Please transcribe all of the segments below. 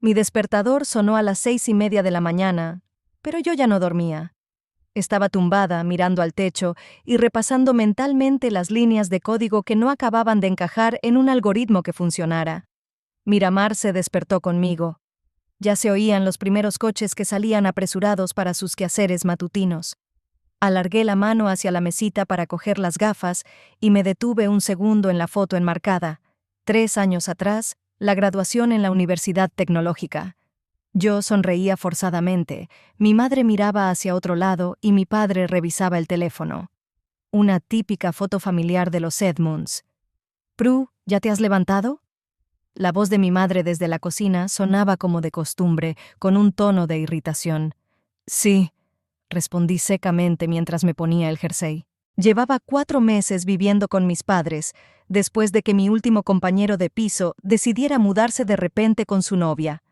Mi despertador sonó a las 6:30 de la mañana, pero yo ya no dormía. Estaba tumbada, mirando al techo y repasando mentalmente las líneas de código que no acababan de encajar en un algoritmo que funcionara. Miramar se despertó conmigo. Ya se oían los primeros coches que salían apresurados para sus quehaceres matutinos. Alargué la mano hacia la mesita para coger las gafas y me detuve un segundo en la foto enmarcada. 3 años atrás, la graduación en la Universidad Tecnológica. Yo sonreía forzadamente, mi madre miraba hacia otro lado y mi padre revisaba el teléfono. Una típica foto familiar de los Edmunds. «Prue, ¿ya te has levantado?» La voz de mi madre desde la cocina sonaba como de costumbre, con un tono de irritación. «Sí», respondí secamente mientras me ponía el jersey. Llevaba 4 meses viviendo con mis padres, después de que mi último compañero de piso decidiera mudarse de repente con su novia.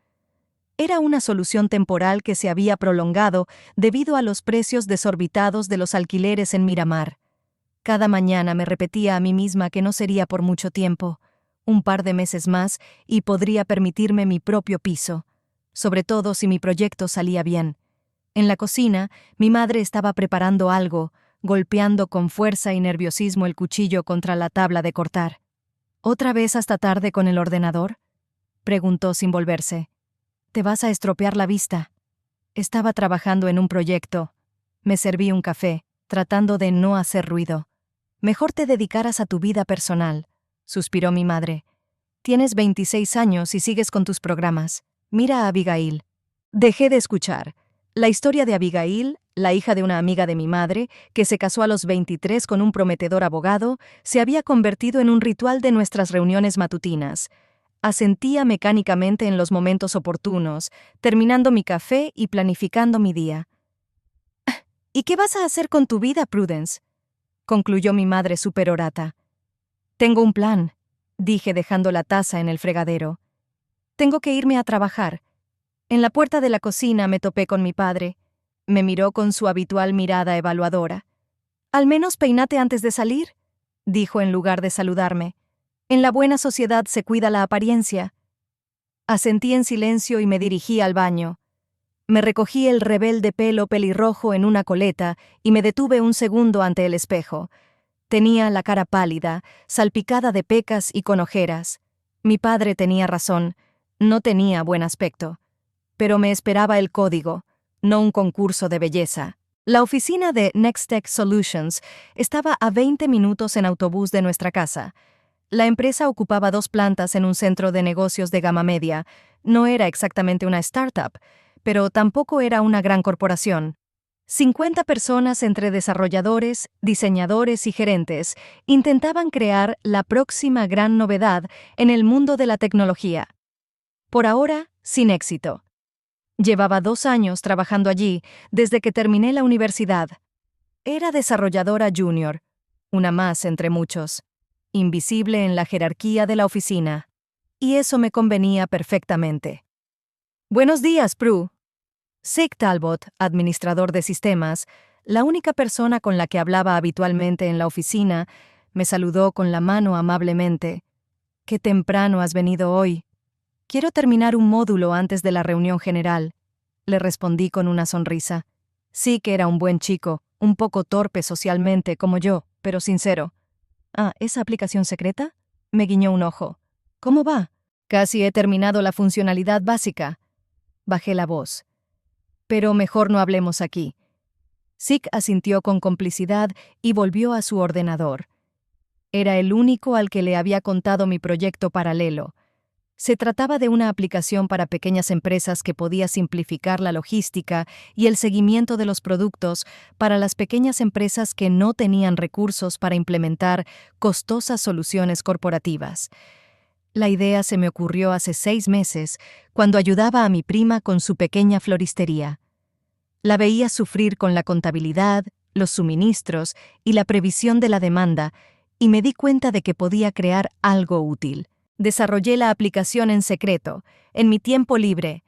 Era una solución temporal que se había prolongado debido a los precios desorbitados de los alquileres en Miramar. Cada mañana me repetía a mí misma que no sería por mucho tiempo, un par de meses más, y podría permitirme mi propio piso, sobre todo si mi proyecto salía bien. En la cocina, mi madre estaba preparando algo, golpeando con fuerza y nerviosismo el cuchillo contra la tabla de cortar. «¿Otra vez hasta tarde con el ordenador?», preguntó sin volverse. «Te vas a estropear la vista». Estaba trabajando en un proyecto. Me serví un café, tratando de no hacer ruido. «Mejor te dedicaras a tu vida personal», suspiró mi madre. «Tienes 26 años y sigues con tus programas. Mira a Abigail». Dejé de escuchar. La historia de Abigail, la hija de una amiga de mi madre, que se casó a los 23 con un prometedor abogado, se había convertido en un ritual de nuestras reuniones matutinas. Asentía mecánicamente en los momentos oportunos, terminando mi café y planificando mi día. «¿Y qué vas a hacer con tu vida, Prudence?», concluyó mi madre superorata. «Tengo un plan», dije dejando la taza en el fregadero. «Tengo que irme a trabajar». En la puerta de la cocina me topé con mi padre. Me miró con su habitual mirada evaluadora. «Al menos peínate antes de salir», dijo en lugar de saludarme. «En la buena sociedad se cuida la apariencia». Asentí en silencio y me dirigí al baño. Me recogí el rebelde pelo pelirrojo en una coleta y me detuve un segundo ante el espejo. Tenía la cara pálida, salpicada de pecas y con ojeras. Mi padre tenía razón, no tenía buen aspecto. Pero me esperaba el código, no un concurso de belleza. La oficina de Nextech Solutions estaba a 20 minutos en autobús de nuestra casa. La empresa ocupaba 2 plantas en un centro de negocios de gama media. No era exactamente una startup, pero tampoco era una gran corporación. 50 personas entre desarrolladores, diseñadores y gerentes intentaban crear la próxima gran novedad en el mundo de la tecnología. Por ahora, sin éxito. Llevaba 2 años trabajando allí desde que terminé la universidad. Era desarrolladora junior, una más entre muchos, invisible en la jerarquía de la oficina. Y eso me convenía perfectamente. «Buenos días, Prue». Zeke Talbot, administrador de sistemas, la única persona con la que hablaba habitualmente en la oficina, me saludó con la mano amablemente. «Qué temprano has venido hoy». «Quiero terminar un módulo antes de la reunión general», le respondí con una sonrisa. Sí que era un buen chico, un poco torpe socialmente como yo, pero sincero. «Ah, ¿esa aplicación secreta?», me guiñó un ojo. «¿Cómo va?» «Casi he terminado la funcionalidad básica». Bajé la voz. «Pero mejor no hablemos aquí». Zeke asintió con complicidad y volvió a su ordenador. Era el único al que le había contado mi proyecto paralelo. Se trataba de una aplicación para pequeñas empresas que podía simplificar la logística y el seguimiento de los productos para las pequeñas empresas que no tenían recursos para implementar costosas soluciones corporativas. La idea se me ocurrió hace 6 meses, cuando ayudaba a mi prima con su pequeña floristería. La veía sufrir con la contabilidad, los suministros y la previsión de la demanda, y me di cuenta de que podía crear algo útil. Desarrollé la aplicación en secreto, en mi tiempo libre.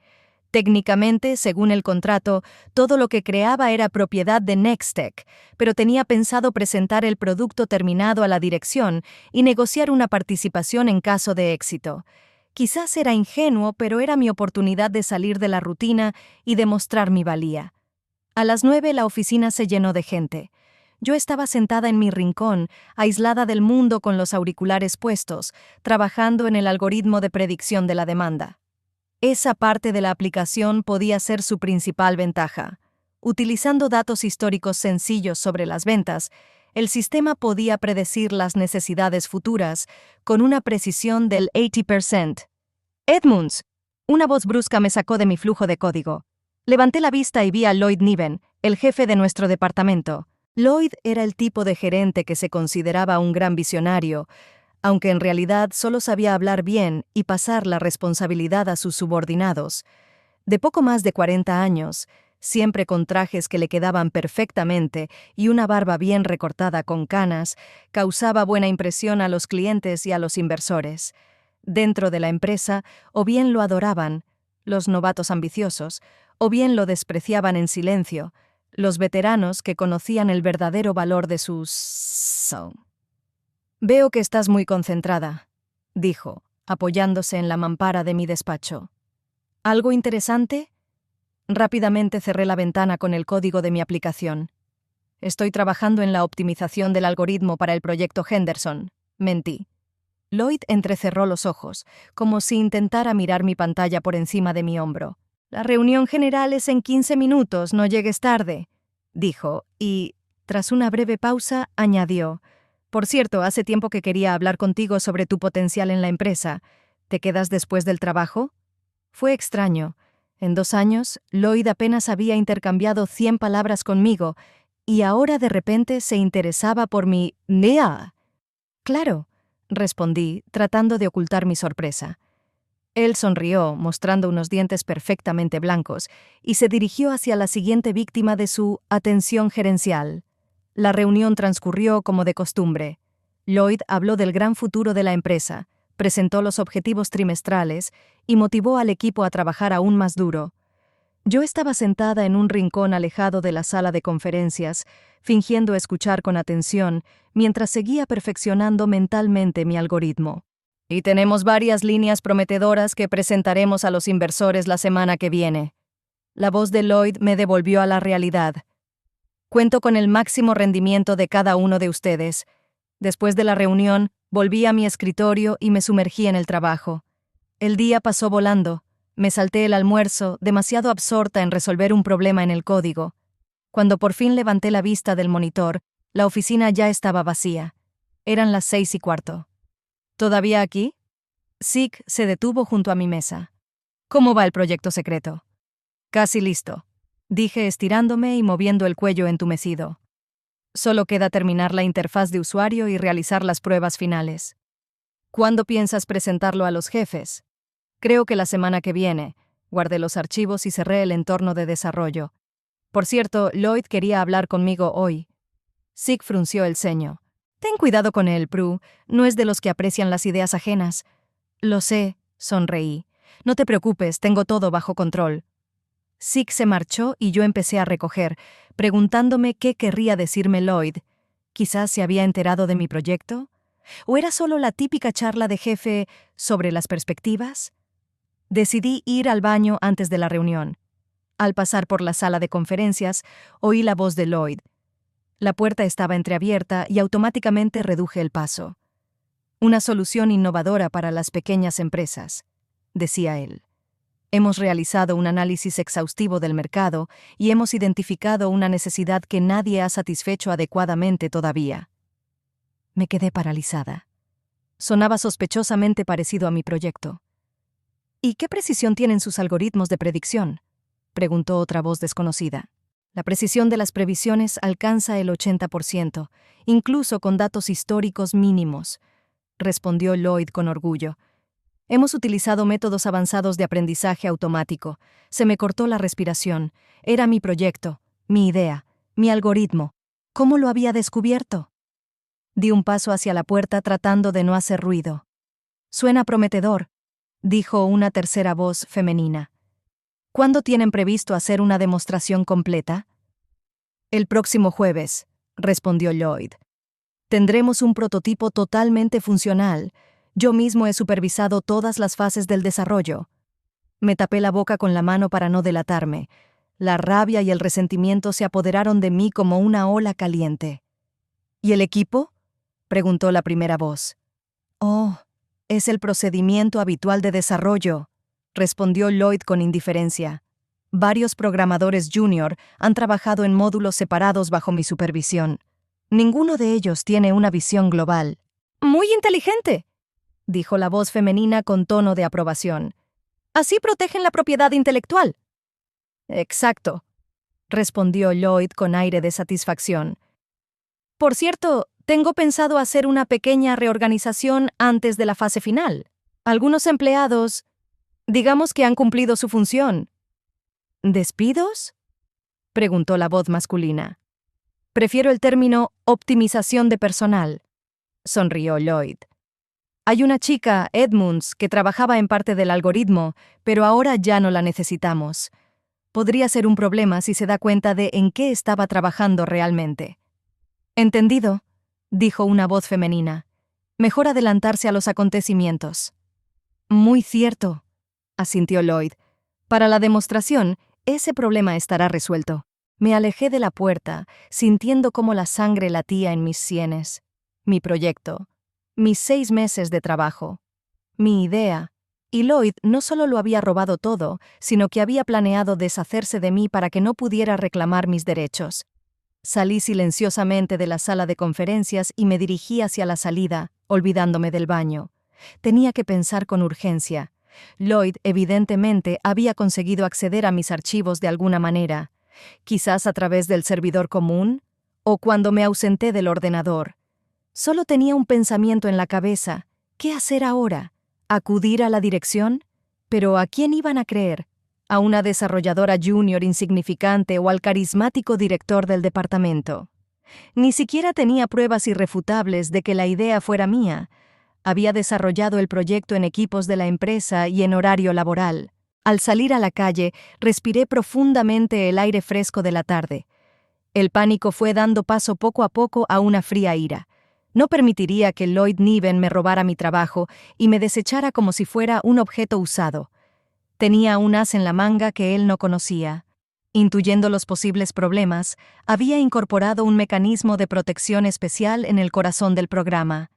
Técnicamente, según el contrato, todo lo que creaba era propiedad de Nextech, pero tenía pensado presentar el producto terminado a la dirección y negociar una participación en caso de éxito. Quizás era ingenuo, pero era mi oportunidad de salir de la rutina y demostrar mi valía. A las 9 la oficina se llenó de gente. Yo estaba sentada en mi rincón, aislada del mundo con los auriculares puestos, trabajando en el algoritmo de predicción de la demanda. Esa parte de la aplicación podía ser su principal ventaja. Utilizando datos históricos sencillos sobre las ventas, el sistema podía predecir las necesidades futuras con una precisión del 80%. Edmunds. Una voz brusca me sacó de mi flujo de código. Levanté la vista y vi a Lloyd Niven, el jefe de nuestro departamento. Lloyd era el tipo de gerente que se consideraba un gran visionario, aunque en realidad solo sabía hablar bien y pasar la responsabilidad a sus subordinados. De poco más de 40 años, siempre con trajes que le quedaban perfectamente y una barba bien recortada con canas, causaba buena impresión a los clientes y a los inversores. Dentro de la empresa, o bien lo adoraban, los novatos ambiciosos, o bien lo despreciaban en silencio, los veteranos que conocían el verdadero valor de sus... Veo que estás muy concentrada, dijo, apoyándose en la mampara de mi despacho. ¿Algo interesante? Rápidamente cerré la ventana con el código de mi aplicación. Estoy trabajando en la optimización del algoritmo para el proyecto Henderson, mentí. Lloyd entrecerró los ojos, como si intentara mirar mi pantalla por encima de mi hombro. La reunión general es en 15 minutos, no llegues tarde, dijo, y, tras una breve pausa, añadió: Por cierto, hace tiempo que quería hablar contigo sobre tu potencial en la empresa. ¿Te quedas después del trabajo? Fue extraño. En 2 años, Lloyd apenas había intercambiado 100 palabras conmigo, y ahora de repente se interesaba por mi NEA. Claro, respondí, tratando de ocultar mi sorpresa. Él sonrió, mostrando unos dientes perfectamente blancos, y se dirigió hacia la siguiente víctima de su atención gerencial. La reunión transcurrió como de costumbre. Lloyd habló del gran futuro de la empresa, presentó los objetivos trimestrales y motivó al equipo a trabajar aún más duro. Yo estaba sentada en un rincón alejado de la sala de conferencias, fingiendo escuchar con atención, mientras seguía perfeccionando mentalmente mi algoritmo. Y tenemos varias líneas prometedoras que presentaremos a los inversores la semana que viene. La voz de Lloyd me devolvió a la realidad. Cuento con el máximo rendimiento de cada uno de ustedes. Después de la reunión, volví a mi escritorio y me sumergí en el trabajo. El día pasó volando. Me salté el almuerzo, demasiado absorta en resolver un problema en el código. Cuando por fin levanté la vista del monitor, la oficina ya estaba vacía. Eran las 6:15. ¿Todavía aquí? Zeke se detuvo junto a mi mesa. ¿Cómo va el proyecto secreto? Casi listo, dije estirándome y moviendo el cuello entumecido. Solo queda terminar la interfaz de usuario y realizar las pruebas finales. ¿Cuándo piensas presentarlo a los jefes? Creo que la semana que viene. Guardé los archivos y cerré el entorno de desarrollo. Por cierto, Lloyd quería hablar conmigo hoy. Zeke frunció el ceño. Ten cuidado con él, Prue. No es de los que aprecian las ideas ajenas. Lo sé, sonreí. No te preocupes, tengo todo bajo control. Zeke se marchó y yo empecé a recoger, preguntándome qué querría decirme Lloyd. ¿Quizás se había enterado de mi proyecto? ¿O era solo la típica charla de jefe sobre las perspectivas? Decidí ir al baño antes de la reunión. Al pasar por la sala de conferencias, oí la voz de Lloyd. La puerta estaba entreabierta y automáticamente reduje el paso. Una solución innovadora para las pequeñas empresas, decía él. Hemos realizado un análisis exhaustivo del mercado y hemos identificado una necesidad que nadie ha satisfecho adecuadamente todavía. Me quedé paralizada. Sonaba sospechosamente parecido a mi proyecto. ¿Y qué precisión tienen sus algoritmos de predicción?, preguntó otra voz desconocida. La precisión de las previsiones alcanza el 80%, incluso con datos históricos mínimos, respondió Lloyd con orgullo. Hemos utilizado métodos avanzados de aprendizaje automático. Se me cortó la respiración. Era mi proyecto, mi idea, mi algoritmo. ¿Cómo lo había descubierto? Di un paso hacia la puerta tratando de no hacer ruido. Suena prometedor, dijo una tercera voz femenina. ¿Cuándo tienen previsto hacer una demostración completa? El próximo jueves, respondió Lloyd. Tendremos un prototipo totalmente funcional. Yo mismo he supervisado todas las fases del desarrollo. Me tapé la boca con la mano para no delatarme. La rabia y el resentimiento se apoderaron de mí como una ola caliente. ¿Y el equipo?, preguntó la primera voz. Oh, es el procedimiento habitual de desarrollo, respondió Lloyd con indiferencia. Varios programadores junior han trabajado en módulos separados bajo mi supervisión. Ninguno de ellos tiene una visión global. Muy inteligente, dijo la voz femenina con tono de aprobación. Así protegen la propiedad intelectual. Exacto, respondió Lloyd con aire de satisfacción. Por cierto, tengo pensado hacer una pequeña reorganización antes de la fase final. Algunos empleados, digamos que han cumplido su función. ¿Despidos?, preguntó la voz masculina. Prefiero el término optimización de personal, sonrió Lloyd. Hay una chica, Edmunds, que trabajaba en parte del algoritmo, pero ahora ya no la necesitamos. Podría ser un problema si se da cuenta de en qué estaba trabajando realmente. Entendido, dijo una voz femenina. Mejor adelantarse a los acontecimientos. Muy cierto, asintió Lloyd. Para la demostración, ese problema estará resuelto. Me alejé de la puerta, sintiendo cómo la sangre latía en mis sienes. Mi proyecto, mis 6 meses de trabajo, mi idea. Y Lloyd no solo lo había robado todo, sino que había planeado deshacerse de mí para que no pudiera reclamar mis derechos. Salí silenciosamente de la sala de conferencias y me dirigí hacia la salida, olvidándome del baño. Tenía que pensar con urgencia. Lloyd, evidentemente, había conseguido acceder a mis archivos de alguna manera. Quizás a través del servidor común, o cuando me ausenté del ordenador. Solo tenía un pensamiento en la cabeza. ¿Qué hacer ahora? ¿Acudir a la dirección? ¿Pero a quién iban a creer? ¿A una desarrolladora junior insignificante o al carismático director del departamento? Ni siquiera tenía pruebas irrefutables de que la idea fuera mía. Había desarrollado el proyecto en equipos de la empresa y en horario laboral. Al salir a la calle, respiré profundamente el aire fresco de la tarde. El pánico fue dando paso poco a poco a una fría ira. No permitiría que Lloyd Niven me robara mi trabajo y me desechara como si fuera un objeto usado. Tenía un as en la manga que él no conocía. Intuyendo los posibles problemas, había incorporado un mecanismo de protección especial en el corazón del programa.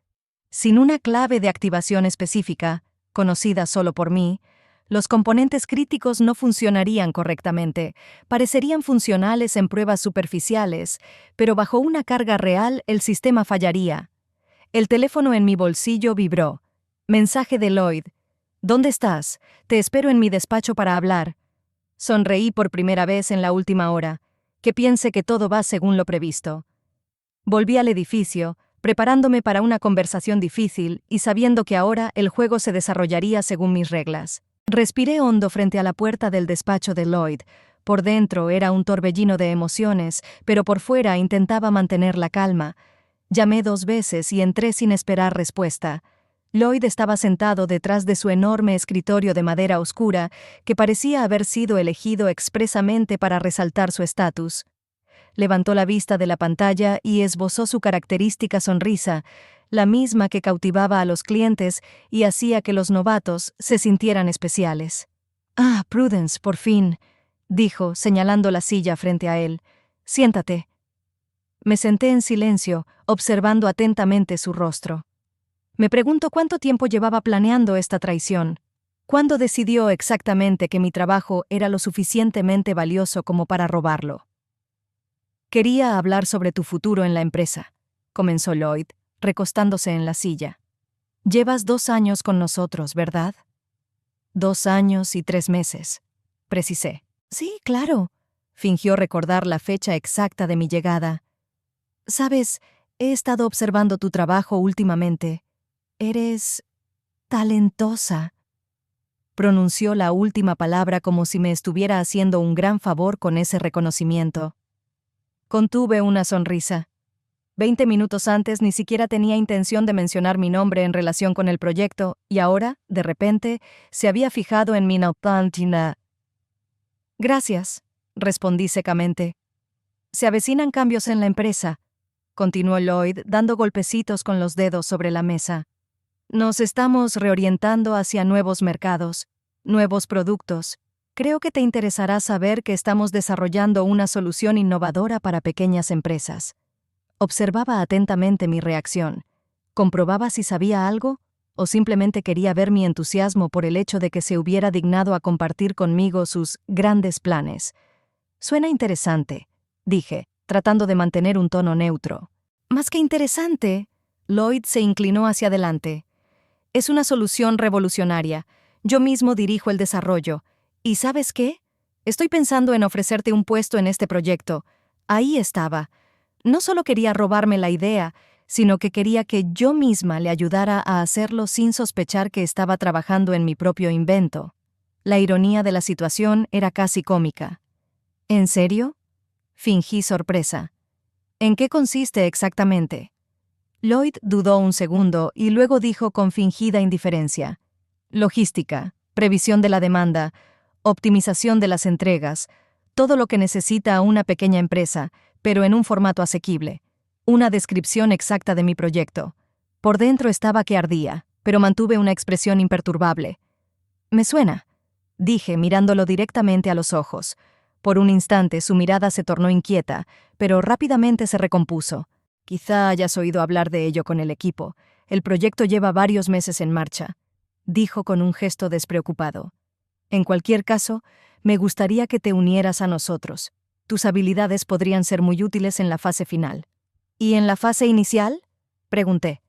Sin una clave de activación específica, conocida solo por mí, los componentes críticos no funcionarían correctamente. Parecerían funcionales en pruebas superficiales, pero bajo una carga real el sistema fallaría. El teléfono en mi bolsillo vibró. Mensaje de Lloyd. ¿Dónde estás? Te espero en mi despacho para hablar. Sonreí por primera vez en la última hora. Que piense que todo va según lo previsto. Volví al edificio, preparándome para una conversación difícil y sabiendo que ahora el juego se desarrollaría según mis reglas. Respiré hondo frente a la puerta del despacho de Lloyd. Por dentro era un torbellino de emociones, pero por fuera intentaba mantener la calma. Llamé 2 veces y entré sin esperar respuesta. Lloyd estaba sentado detrás de su enorme escritorio de madera oscura, que parecía haber sido elegido expresamente para resaltar su estatus. Levantó la vista de la pantalla y esbozó su característica sonrisa, la misma que cautivaba a los clientes y hacía que los novatos se sintieran especiales. «Ah, Prudence, por fin», dijo, señalando la silla frente a él. «Siéntate». Me senté en silencio, observando atentamente su rostro. Me pregunto cuánto tiempo llevaba planeando esta traición. ¿Cuándo decidió exactamente que mi trabajo era lo suficientemente valioso como para robarlo? «Quería hablar sobre tu futuro en la empresa», comenzó Lloyd, recostándose en la silla. «Llevas 2 años con nosotros, ¿verdad?» 2 años y 3 meses, precisé. «Sí, claro», fingió recordar la fecha exacta de mi llegada. «Sabes, he estado observando tu trabajo últimamente. Eres talentosa». Pronunció la última palabra como si me estuviera haciendo un gran favor con ese reconocimiento. Contuve una sonrisa. 20 minutos antes ni siquiera tenía intención de mencionar mi nombre en relación con el proyecto, y ahora, de repente, se había fijado en mi nautantina. «Gracias», respondí secamente. «Se avecinan cambios en la empresa», continuó Lloyd, dando golpecitos con los dedos sobre la mesa. Nos estamos reorientando hacia nuevos mercados, nuevos productos. Creo que te interesará saber que estamos desarrollando una solución innovadora para pequeñas empresas. Observaba atentamente mi reacción. ¿Comprobaba si sabía algo? ¿O simplemente quería ver mi entusiasmo por el hecho de que se hubiera dignado a compartir conmigo sus grandes planes? Suena interesante, dije, tratando de mantener un tono neutro. Más que interesante, Lloyd se inclinó hacia adelante. Es una solución revolucionaria. Yo mismo dirijo el desarrollo. ¿Y sabes qué? Estoy pensando en ofrecerte un puesto en este proyecto. Ahí estaba. No solo quería robarme la idea, sino que quería que yo misma le ayudara a hacerlo sin sospechar que estaba trabajando en mi propio invento. La ironía de la situación era casi cómica. ¿En serio? Fingí sorpresa. ¿En qué consiste exactamente? Lloyd dudó un segundo y luego dijo con fingida indiferencia. Logística, previsión de la demanda, optimización de las entregas, todo lo que necesita una pequeña empresa, pero en un formato asequible. Una descripción exacta de mi proyecto. Por dentro estaba que ardía, pero mantuve una expresión imperturbable. «Me suena», dije mirándolo directamente a los ojos. Por un instante su mirada se tornó inquieta, pero rápidamente se recompuso. «Quizá hayas oído hablar de ello con el equipo. El proyecto lleva varios meses en marcha», dijo con un gesto despreocupado. «En cualquier caso, me gustaría que te unieras a nosotros. Tus habilidades podrían ser muy útiles en la fase final». «¿Y en la fase inicial?», pregunté.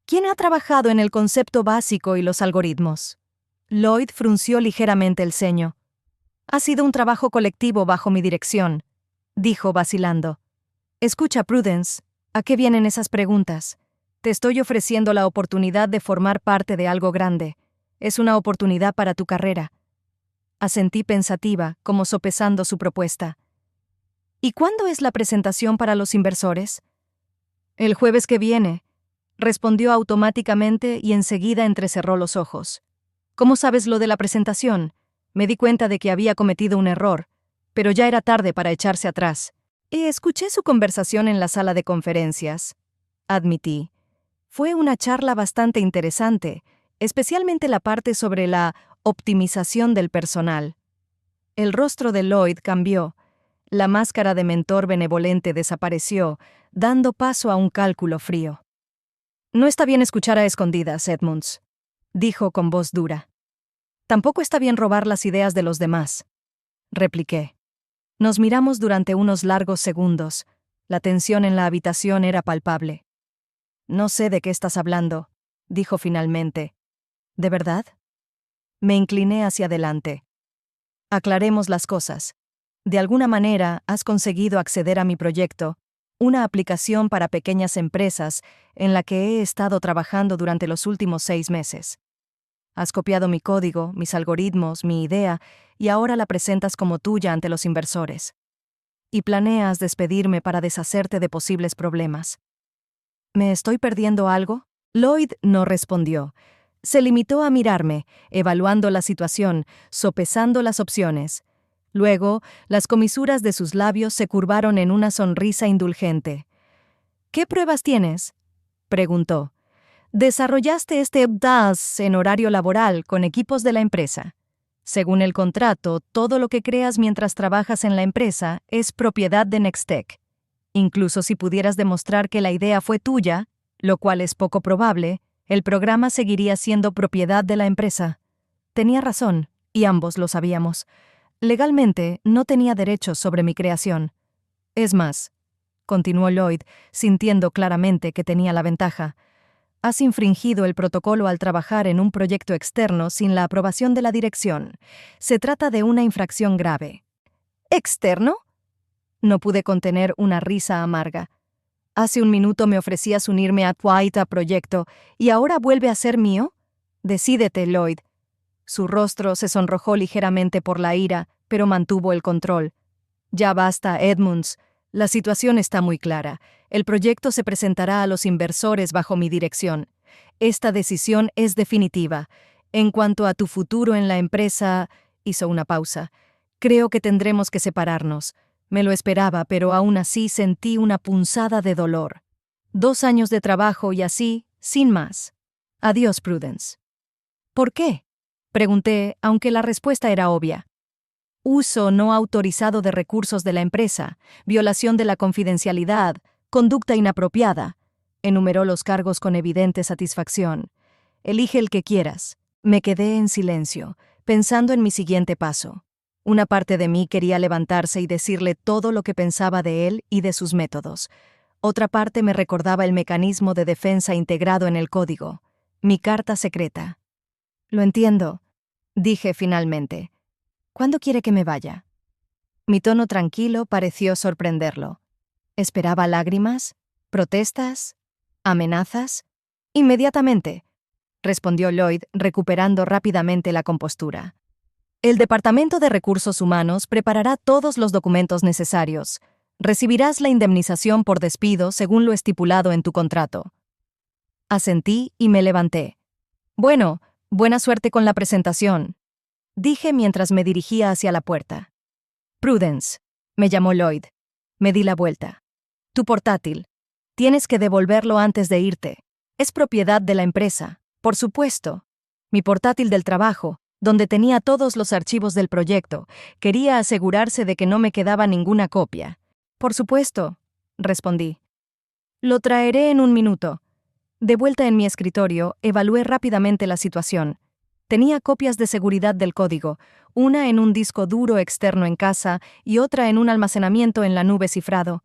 «¿Quién ha trabajado en el concepto básico y los algoritmos?». Lloyd frunció ligeramente el ceño. «Ha sido un trabajo colectivo bajo mi dirección», dijo vacilando. «Escucha, Prudence, ¿a qué vienen esas preguntas? Te estoy ofreciendo la oportunidad de formar parte de algo grande. Es una oportunidad para tu carrera». Asentí pensativa, como sopesando su propuesta. «¿Y cuándo es la presentación para los inversores?». «El jueves que viene», respondió automáticamente y enseguida entrecerró los ojos. «¿Cómo sabes lo de la presentación?». Me di cuenta de que había cometido un error, pero ya era tarde para echarse atrás. Escuché su conversación en la sala de conferencias, admití. Fue una charla bastante interesante, especialmente la parte sobre la optimización del personal. El rostro de Lloyd cambió. La máscara de mentor benevolente desapareció, dando paso a un cálculo frío. «No está bien escuchar a escondidas, Edmunds», dijo con voz dura. «Tampoco está bien robar las ideas de los demás», repliqué. Nos miramos durante unos largos segundos. La tensión en la habitación era palpable. «No sé de qué estás hablando», dijo finalmente. «¿De verdad?». Me incliné hacia adelante. «Aclaremos las cosas. De alguna manera has conseguido acceder a mi proyecto, una aplicación para pequeñas empresas en la que he estado trabajando durante los últimos 6 meses. Has copiado mi código, mis algoritmos, mi idea, y ahora la presentas como tuya ante los inversores. Y planeas despedirme para deshacerte de posibles problemas. ¿Me estoy perdiendo algo?». Lloyd no respondió. Se limitó a mirarme, evaluando la situación, sopesando las opciones. Luego, las comisuras de sus labios se curvaron en una sonrisa indulgente. «¿Qué pruebas tienes?», preguntó. «Desarrollaste este DAS en horario laboral con equipos de la empresa. Según el contrato, todo lo que creas mientras trabajas en la empresa es propiedad de Nextech. Incluso si pudieras demostrar que la idea fue tuya, lo cual es poco probable, el programa seguiría siendo propiedad de la empresa». Tenía razón, y ambos lo sabíamos. Legalmente, no tenía derechos sobre mi creación. «Es más», continuó Lloyd, sintiendo claramente que tenía la ventaja, «has infringido el protocolo al trabajar en un proyecto externo sin la aprobación de la dirección. Se trata de una infracción grave». «¿Externo?». No pude contener una risa amarga. «Hace un minuto me ofrecías unirme a White Proyecto, ¿y ahora vuelve a ser mío? Decídete, Lloyd». Su rostro se sonrojó ligeramente por la ira, pero mantuvo el control. «Ya basta, Edmunds. La situación está muy clara. El proyecto se presentará a los inversores bajo mi dirección. Esta decisión es definitiva. En cuanto a tu futuro en la empresa», hizo una pausa, «creo que tendremos que separarnos. Me lo esperaba, pero aún así sentí una punzada de dolor. 2 años de trabajo y así, sin más». Adiós, Prudence. ¿Por qué? Pregunté, aunque la respuesta era obvia. Uso no autorizado de recursos de la empresa, violación de la confidencialidad, conducta inapropiada. Enumeró los cargos con evidente satisfacción. Elige el que quieras. Me quedé en silencio, pensando en mi siguiente paso. Una parte de mí quería levantarse y decirle todo lo que pensaba de él y de sus métodos. Otra parte me recordaba el mecanismo de defensa integrado en el código, mi carta secreta. Lo entiendo, dije finalmente. ¿Cuándo quiere que me vaya? Mi tono tranquilo pareció sorprenderlo. ¿Esperaba lágrimas? ¿Protestas? ¿Amenazas? Inmediatamente, respondió Lloyd, recuperando rápidamente la compostura. El Departamento de Recursos Humanos preparará todos los documentos necesarios. Recibirás la indemnización por despido según lo estipulado en tu contrato. Asentí y me levanté. Bueno, buena suerte con la presentación, dije mientras me dirigía hacia la puerta. Prudence, me llamó Lloyd. Me di la vuelta. Tu portátil. Tienes que devolverlo antes de irte. Es propiedad de la empresa, por supuesto. Mi portátil del trabajo, donde tenía todos los archivos del proyecto, quería asegurarse de que no me quedaba ninguna copia. Por supuesto, respondí. Lo traeré en un minuto. De vuelta en mi escritorio, evalué rápidamente la situación. Tenía copias de seguridad del código, una en un disco duro externo en casa y otra en un almacenamiento en la nube cifrado.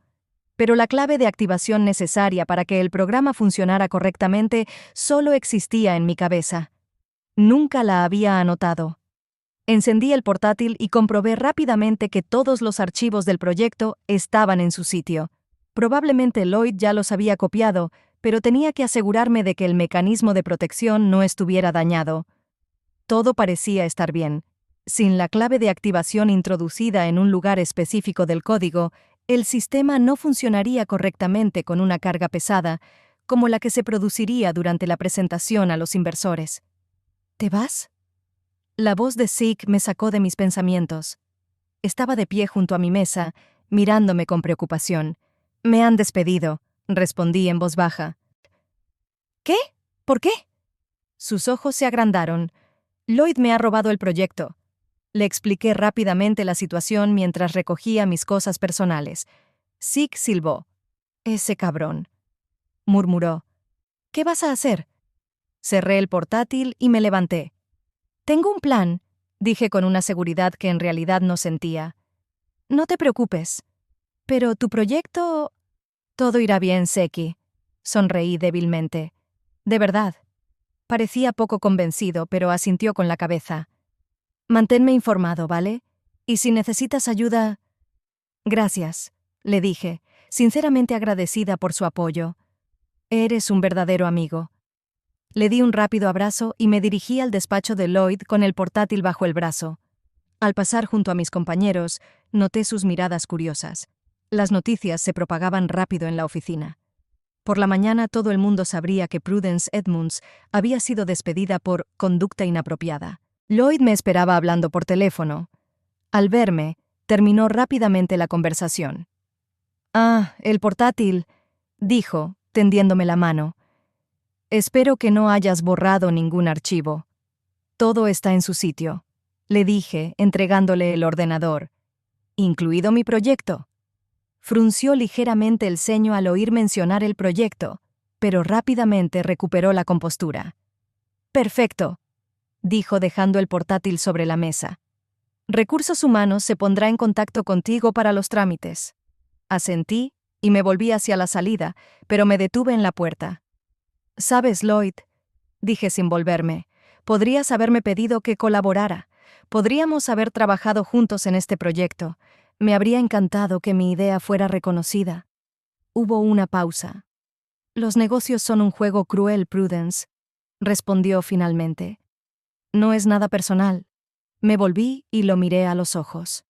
Pero la clave de activación necesaria para que el programa funcionara correctamente solo existía en mi cabeza. Nunca la había anotado. Encendí el portátil y comprobé rápidamente que todos los archivos del proyecto estaban en su sitio. Probablemente Lloyd ya los había copiado, pero tenía que asegurarme de que el mecanismo de protección no estuviera dañado. Todo parecía estar bien. Sin la clave de activación introducida en un lugar específico del código, el sistema no funcionaría correctamente con una carga pesada, como la que se produciría durante la presentación a los inversores. ¿Te vas? La voz de Zeke me sacó de mis pensamientos. Estaba de pie junto a mi mesa, mirándome con preocupación. Me han despedido, respondí en voz baja. ¿Qué? ¿Por qué? Sus ojos se agrandaron. Lloyd me ha robado el proyecto. Le expliqué rápidamente la situación mientras recogía mis cosas personales. Zeke silbó. Ese cabrón, murmuró. ¿Qué vas a hacer? Cerré el portátil y me levanté. Tengo un plan, dije con una seguridad que en realidad no sentía. No te preocupes. Pero tu proyecto... Todo irá bien, Seki. Sonreí débilmente. De verdad. Parecía poco convencido, pero asintió con la cabeza. Manténme informado, ¿vale? Y si necesitas ayuda... Gracias, le dije, sinceramente agradecida por su apoyo. Eres un verdadero amigo. Le di un rápido abrazo y me dirigí al despacho de Lloyd con el portátil bajo el brazo. Al pasar junto a mis compañeros, noté sus miradas curiosas. Las noticias se propagaban rápido en la oficina. Por la mañana todo el mundo sabría que Prudence Edmunds había sido despedida por conducta inapropiada. Lloyd me esperaba hablando por teléfono. Al verme, terminó rápidamente la conversación. «Ah, el portátil», dijo, tendiéndome la mano. «Espero que no hayas borrado ningún archivo. Todo está en su sitio», le dije, entregándole el ordenador. «Incluido mi proyecto». Frunció ligeramente el ceño al oír mencionar el proyecto, pero rápidamente recuperó la compostura. «Perfecto», dijo dejando el portátil sobre la mesa. «Recursos Humanos se pondrá en contacto contigo para los trámites». Asentí y me volví hacia la salida, pero me detuve en la puerta. «Sabes, Lloyd», dije sin volverme, «podrías haberme pedido que colaborara. Podríamos haber trabajado juntos en este proyecto. Me habría encantado que mi idea fuera reconocida». Hubo una pausa. «Los negocios son un juego cruel, Prudence», respondió finalmente. «No es nada personal». Me volví y lo miré a los ojos.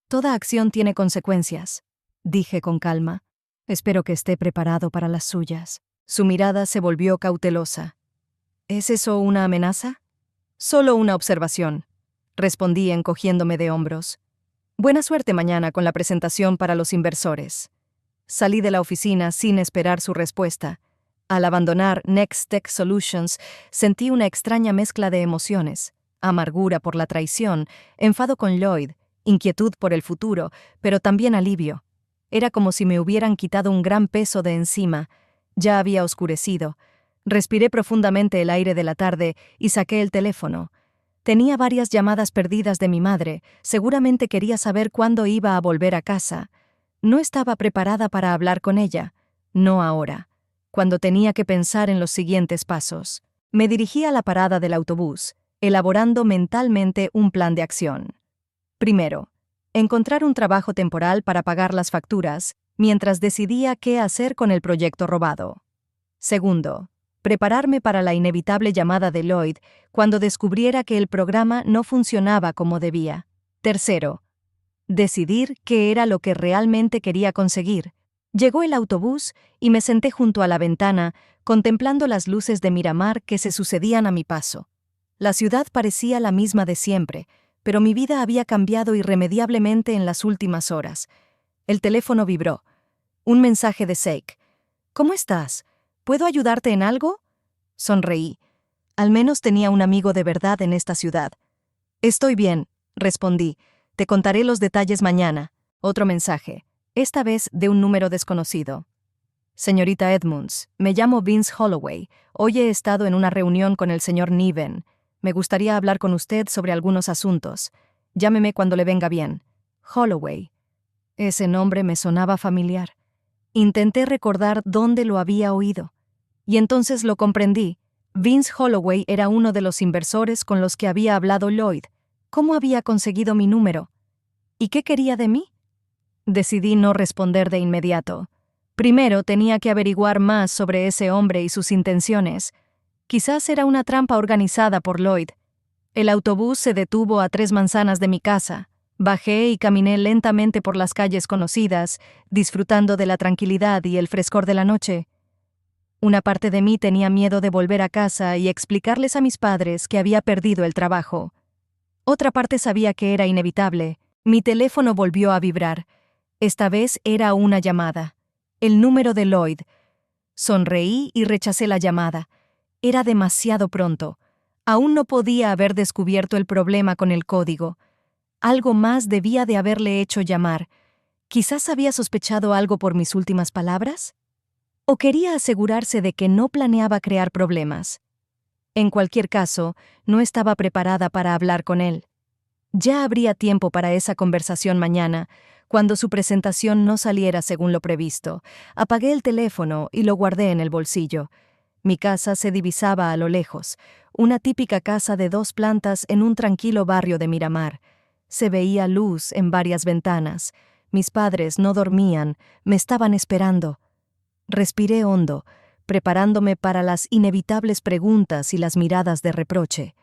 «Toda acción tiene consecuencias», dije con calma. «Espero que esté preparado para las suyas». Su mirada se volvió cautelosa. «¿Es eso una amenaza?» «Solo una observación», respondí encogiéndome de hombros. «Buena suerte mañana con la presentación para los inversores». Salí de la oficina sin esperar su respuesta. Al abandonar Next Tech Solutions, sentí una extraña mezcla de emociones: amargura por la traición, enfado con Lloyd, inquietud por el futuro, pero también alivio. Era como si me hubieran quitado un gran peso de encima. Ya había oscurecido. Respiré profundamente el aire de la tarde y saqué el teléfono. Tenía varias llamadas perdidas de mi madre. Seguramente quería saber cuándo iba a volver a casa. No estaba preparada para hablar con ella. No ahora, cuando tenía que pensar en los siguientes pasos. Me dirigí a la parada del autobús, elaborando mentalmente un plan de acción. Primero, encontrar un trabajo temporal para pagar las facturas, mientras decidía qué hacer con el proyecto robado. Segundo, prepararme para la inevitable llamada de Lloyd cuando descubriera que el programa no funcionaba como debía. Tercero, decidir qué era lo que realmente quería conseguir. Llegó el autobús y me senté junto a la ventana, contemplando las luces de Miramar que se sucedían a mi paso. La ciudad parecía la misma de siempre, pero mi vida había cambiado irremediablemente en las últimas horas. El teléfono vibró. Un mensaje de Sake. «¿Cómo estás? ¿Puedo ayudarte en algo?» Sonreí. Al menos tenía un amigo de verdad en esta ciudad. «Estoy bien», respondí. «Te contaré los detalles mañana». Otro mensaje, esta vez de un número desconocido. «Señorita Edmunds, me llamo Vince Holloway. Hoy he estado en una reunión con el señor Niven. Me gustaría hablar con usted sobre algunos asuntos. Llámeme cuando le venga bien. Holloway». Ese nombre me sonaba familiar. Intenté recordar dónde lo había oído. Y entonces lo comprendí. Vince Holloway era uno de los inversores con los que había hablado Lloyd. ¿Cómo había conseguido mi número? ¿Y qué quería de mí? Decidí no responder de inmediato. Primero tenía que averiguar más sobre ese hombre y sus intenciones. Quizás era una trampa organizada por Lloyd. El autobús se detuvo a 3 manzanas de mi casa. Bajé y caminé lentamente por las calles conocidas, disfrutando de la tranquilidad y el frescor de la noche. Una parte de mí tenía miedo de volver a casa y explicarles a mis padres que había perdido el trabajo. Otra parte sabía que era inevitable. Mi teléfono volvió a vibrar. Esta vez era una llamada. El número de Lloyd. Sonreí y rechacé la llamada. Era demasiado pronto. Aún no podía haber descubierto el problema con el código. Algo más debía de haberle hecho llamar. ¿Quizás había sospechado algo por mis últimas palabras? ¿O quería asegurarse de que no planeaba crear problemas? En cualquier caso, no estaba preparada para hablar con él. Ya habría tiempo para esa conversación mañana, cuando su presentación no saliera según lo previsto. Apagué el teléfono y lo guardé en el bolsillo. Mi casa se divisaba a lo lejos, una típica casa de 2 plantas en un tranquilo barrio de Miramar. Se veía luz en varias ventanas. Mis padres no dormían, me estaban esperando. Respiré hondo, preparándome para las inevitables preguntas y las miradas de reproche.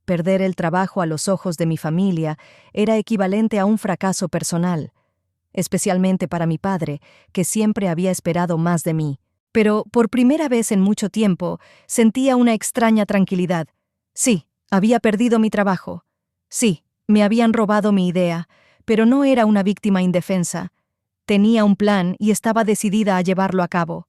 Perder el trabajo a los ojos de mi familia era equivalente a un fracaso personal, especialmente para mi padre, que siempre había esperado más de mí. Pero, por primera vez en mucho tiempo, sentía una extraña tranquilidad. Sí, había perdido mi trabajo. Sí, me habían robado mi idea, pero no era una víctima indefensa. Tenía un plan y estaba decidida a llevarlo a cabo.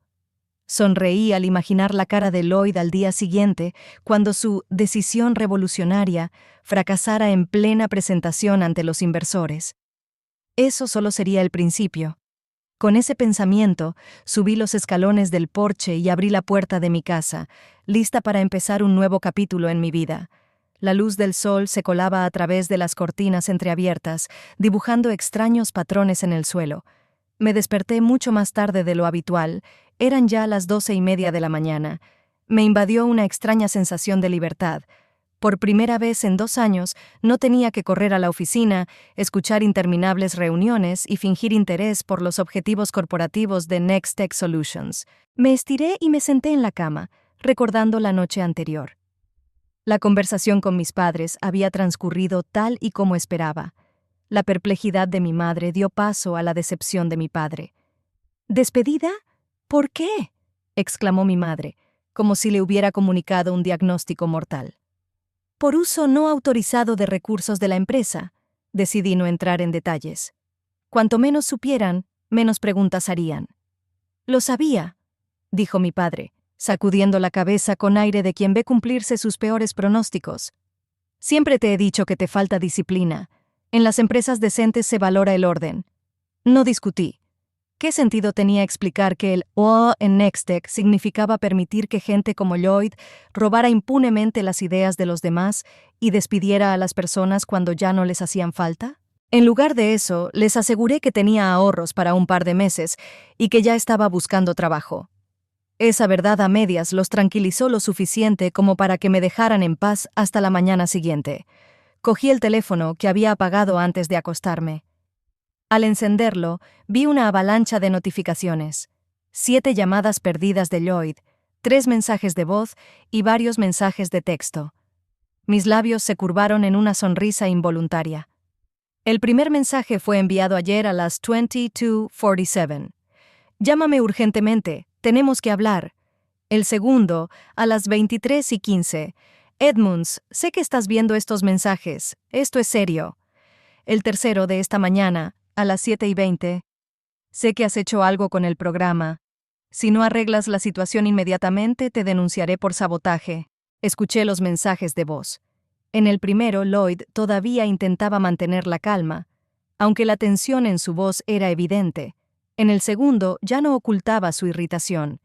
Sonreí al imaginar la cara de Lloyd al día siguiente, cuando su decisión revolucionaria fracasara en plena presentación ante los inversores. Eso solo sería el principio. Con ese pensamiento, subí los escalones del porche y abrí la puerta de mi casa, lista para empezar un nuevo capítulo en mi vida. La luz del sol se colaba a través de las cortinas entreabiertas, dibujando extraños patrones en el suelo. Me desperté mucho más tarde de lo habitual. Eran ya las 12:30 de la mañana. Me invadió una extraña sensación de libertad. Por primera vez en 2 años, no tenía que correr a la oficina, escuchar interminables reuniones y fingir interés por los objetivos corporativos de Next Tech Solutions. Me estiré y me senté en la cama, recordando la noche anterior. La conversación con mis padres había transcurrido tal y como esperaba. La perplejidad de mi madre dio paso a la decepción de mi padre. ¿Despedida? ¿Por qué?, exclamó mi madre, como si le hubiera comunicado un diagnóstico mortal. Por uso no autorizado de recursos de la empresa. Decidí no entrar en detalles. Cuanto menos supieran, menos preguntas harían. Lo sabía, dijo mi padre. sacudiendo la cabeza con aire de quien ve cumplirse sus peores pronósticos. Siempre te he dicho que te falta disciplina. En las empresas decentes se valora el orden. No discutí. ¿Qué sentido tenía explicar que el "o" en Nextech significaba permitir que gente como Lloyd robara impunemente las ideas de los demás y despidiera a las personas cuando ya no les hacían falta? En lugar de eso, les aseguré que tenía ahorros para un par de meses y que ya estaba buscando trabajo. Esa verdad a medias los tranquilizó lo suficiente como para que me dejaran en paz hasta la mañana siguiente. Cogí el teléfono que había apagado antes de acostarme. Al encenderlo, vi una avalancha de notificaciones. 7 llamadas perdidas de Lloyd, 3 mensajes de voz y varios mensajes de texto. Mis labios se curvaron en una sonrisa involuntaria. El primer mensaje fue enviado ayer a las 22:47. Llámame urgentemente, tenemos que hablar. El segundo, a las 23:15. Edmunds, sé que estás viendo estos mensajes, esto es serio. El tercero de esta mañana, a las 7:20. Sé que has hecho algo con el programa. Si no arreglas la situación inmediatamente, te denunciaré por sabotaje. Escuché los mensajes de voz. En el primero, Lloyd todavía intentaba mantener la calma, aunque la tensión en su voz era evidente. En el segundo, ya no ocultaba su irritación.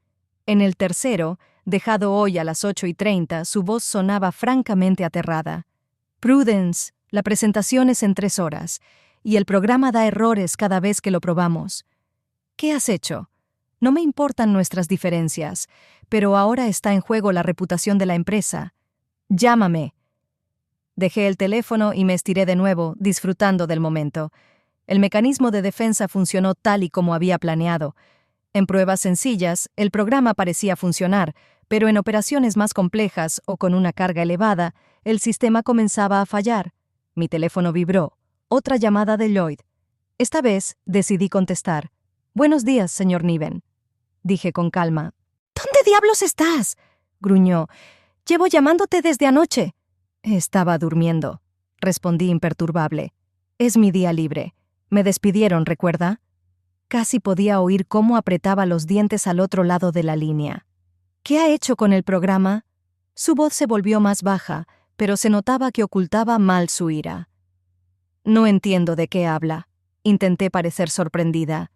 En el tercero, dejado hoy a las 8:30, su voz sonaba francamente aterrada. Prudence, la presentación es en 3 horas, y el programa da errores cada vez que lo probamos. ¿Qué has hecho? No me importan nuestras diferencias, pero ahora está en juego la reputación de la empresa. Llámame. Dejé el teléfono y me estiré de nuevo, disfrutando del momento. El mecanismo de defensa funcionó tal y como había planeado. En pruebas sencillas, el programa parecía funcionar, pero en operaciones más complejas o con una carga elevada, el sistema comenzaba a fallar. Mi teléfono vibró. Otra llamada de Lloyd. Esta vez decidí contestar. «Buenos días, señor Niven», dije con calma. «¿Dónde diablos estás?», gruñó. «Llevo llamándote desde anoche». «Estaba durmiendo», respondí imperturbable. «Es mi día libre. Me despidieron, ¿recuerda?». Casi podía oír cómo apretaba los dientes al otro lado de la línea. «¿Qué ha hecho con el programa?». Su voz se volvió más baja, pero se notaba que ocultaba mal su ira. «No entiendo de qué habla», intenté parecer sorprendida.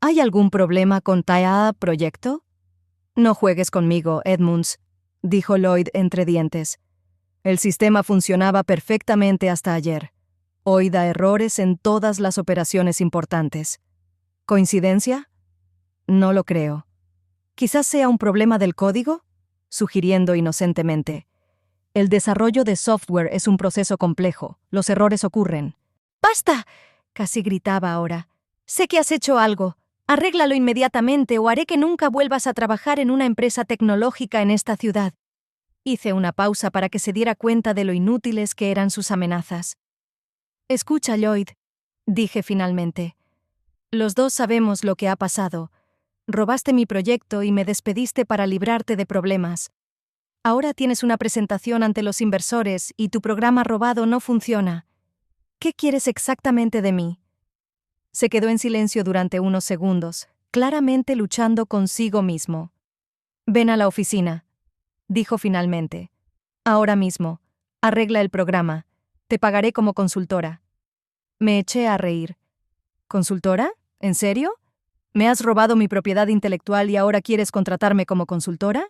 «¿Hay algún problema con TAEA Proyecto?». «No juegues conmigo, Edmunds», dijo Lloyd entre dientes. «El sistema funcionaba perfectamente hasta ayer. Hoy da errores en todas las operaciones importantes». ¿Coincidencia? No lo creo. ¿Quizás sea un problema del código?, sugiriendo inocentemente. El desarrollo de software es un proceso complejo. Los errores ocurren. «¡Basta!», casi gritaba ahora. «Sé que has hecho algo. Arréglalo inmediatamente o haré que nunca vuelvas a trabajar en una empresa tecnológica en esta ciudad». Hice una pausa para que se diera cuenta de lo inútiles que eran sus amenazas. «Escucha, Lloyd», dije finalmente. «Los dos sabemos lo que ha pasado. Robaste mi proyecto y me despediste para librarte de problemas. Ahora tienes una presentación ante los inversores y tu programa robado no funciona. ¿Qué quieres exactamente de mí?». Se quedó en silencio durante unos segundos, claramente luchando consigo mismo. «Ven a la oficina», dijo finalmente. «Ahora mismo. Arregla el programa. Te pagaré como consultora». Me eché a reír. «¿Consultora? ¿En serio? ¿Me has robado mi propiedad intelectual y ahora quieres contratarme como consultora?».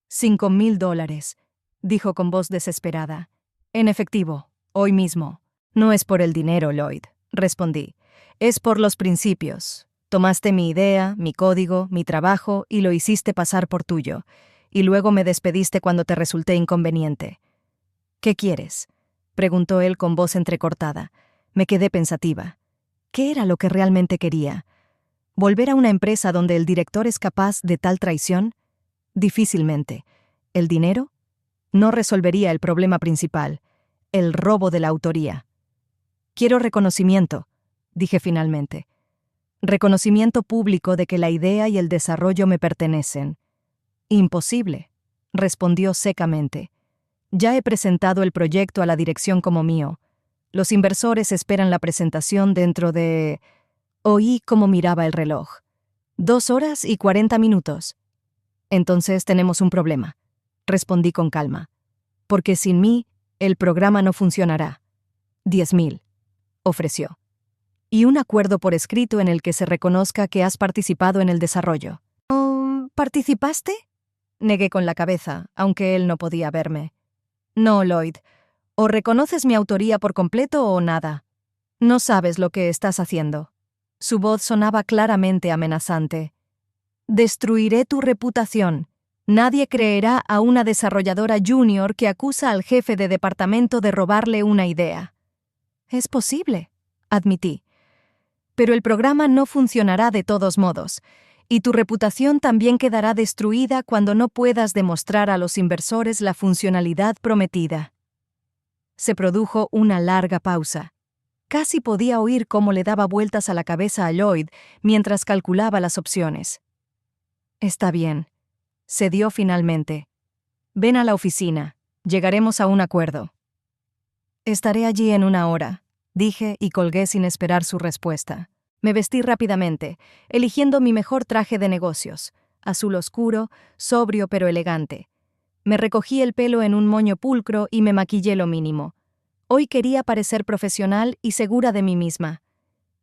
$5,000, dijo con voz desesperada. «En efectivo, hoy mismo». «No es por el dinero, Lloyd», respondí. «Es por los principios. Tomaste mi idea, mi código, mi trabajo y lo hiciste pasar por tuyo. Y luego me despediste cuando te resulté inconveniente». «¿Qué quieres?», preguntó él con voz entrecortada. Me quedé pensativa. ¿Qué era lo que realmente quería? ¿Volver a una empresa donde el director es capaz de tal traición? Difícilmente. ¿El dinero? No resolvería el problema principal, el robo de la autoría. «Quiero reconocimiento», dije finalmente. «Reconocimiento público de que la idea y el desarrollo me pertenecen». «Imposible», respondió secamente. «Ya he presentado el proyecto a la dirección como mío. Los inversores esperan la presentación dentro de...». Oí cómo miraba el reloj. 2 horas y 40 minutos. Entonces tenemos un problema, respondí con calma. Porque sin mí, el programa no funcionará. 10,000, ofreció. Y un acuerdo por escrito en el que se reconozca que has participado en el desarrollo. ¿Participaste? Negué con la cabeza, aunque él no podía verme. No, Lloyd. O reconoces mi autoría por completo o nada. No sabes lo que estás haciendo. Su voz sonaba claramente amenazante. Destruiré tu reputación. Nadie creerá a una desarrolladora junior que acusa al jefe de departamento de robarle una idea. Es posible, admití. Pero el programa no funcionará de todos modos, y tu reputación también quedará destruida cuando no puedas demostrar a los inversores la funcionalidad prometida. Se produjo una larga pausa. Casi podía oír cómo le daba vueltas a la cabeza a Lloyd mientras calculaba las opciones. Está bien, cedió finalmente. Ven a la oficina, llegaremos a un acuerdo. Estaré allí en 1 hora, dije y colgué sin esperar su respuesta. Me vestí rápidamente, eligiendo mi mejor traje de negocios, azul oscuro, sobrio pero elegante. Me recogí el pelo en un moño pulcro y me maquillé lo mínimo. Hoy quería parecer profesional y segura de mí misma.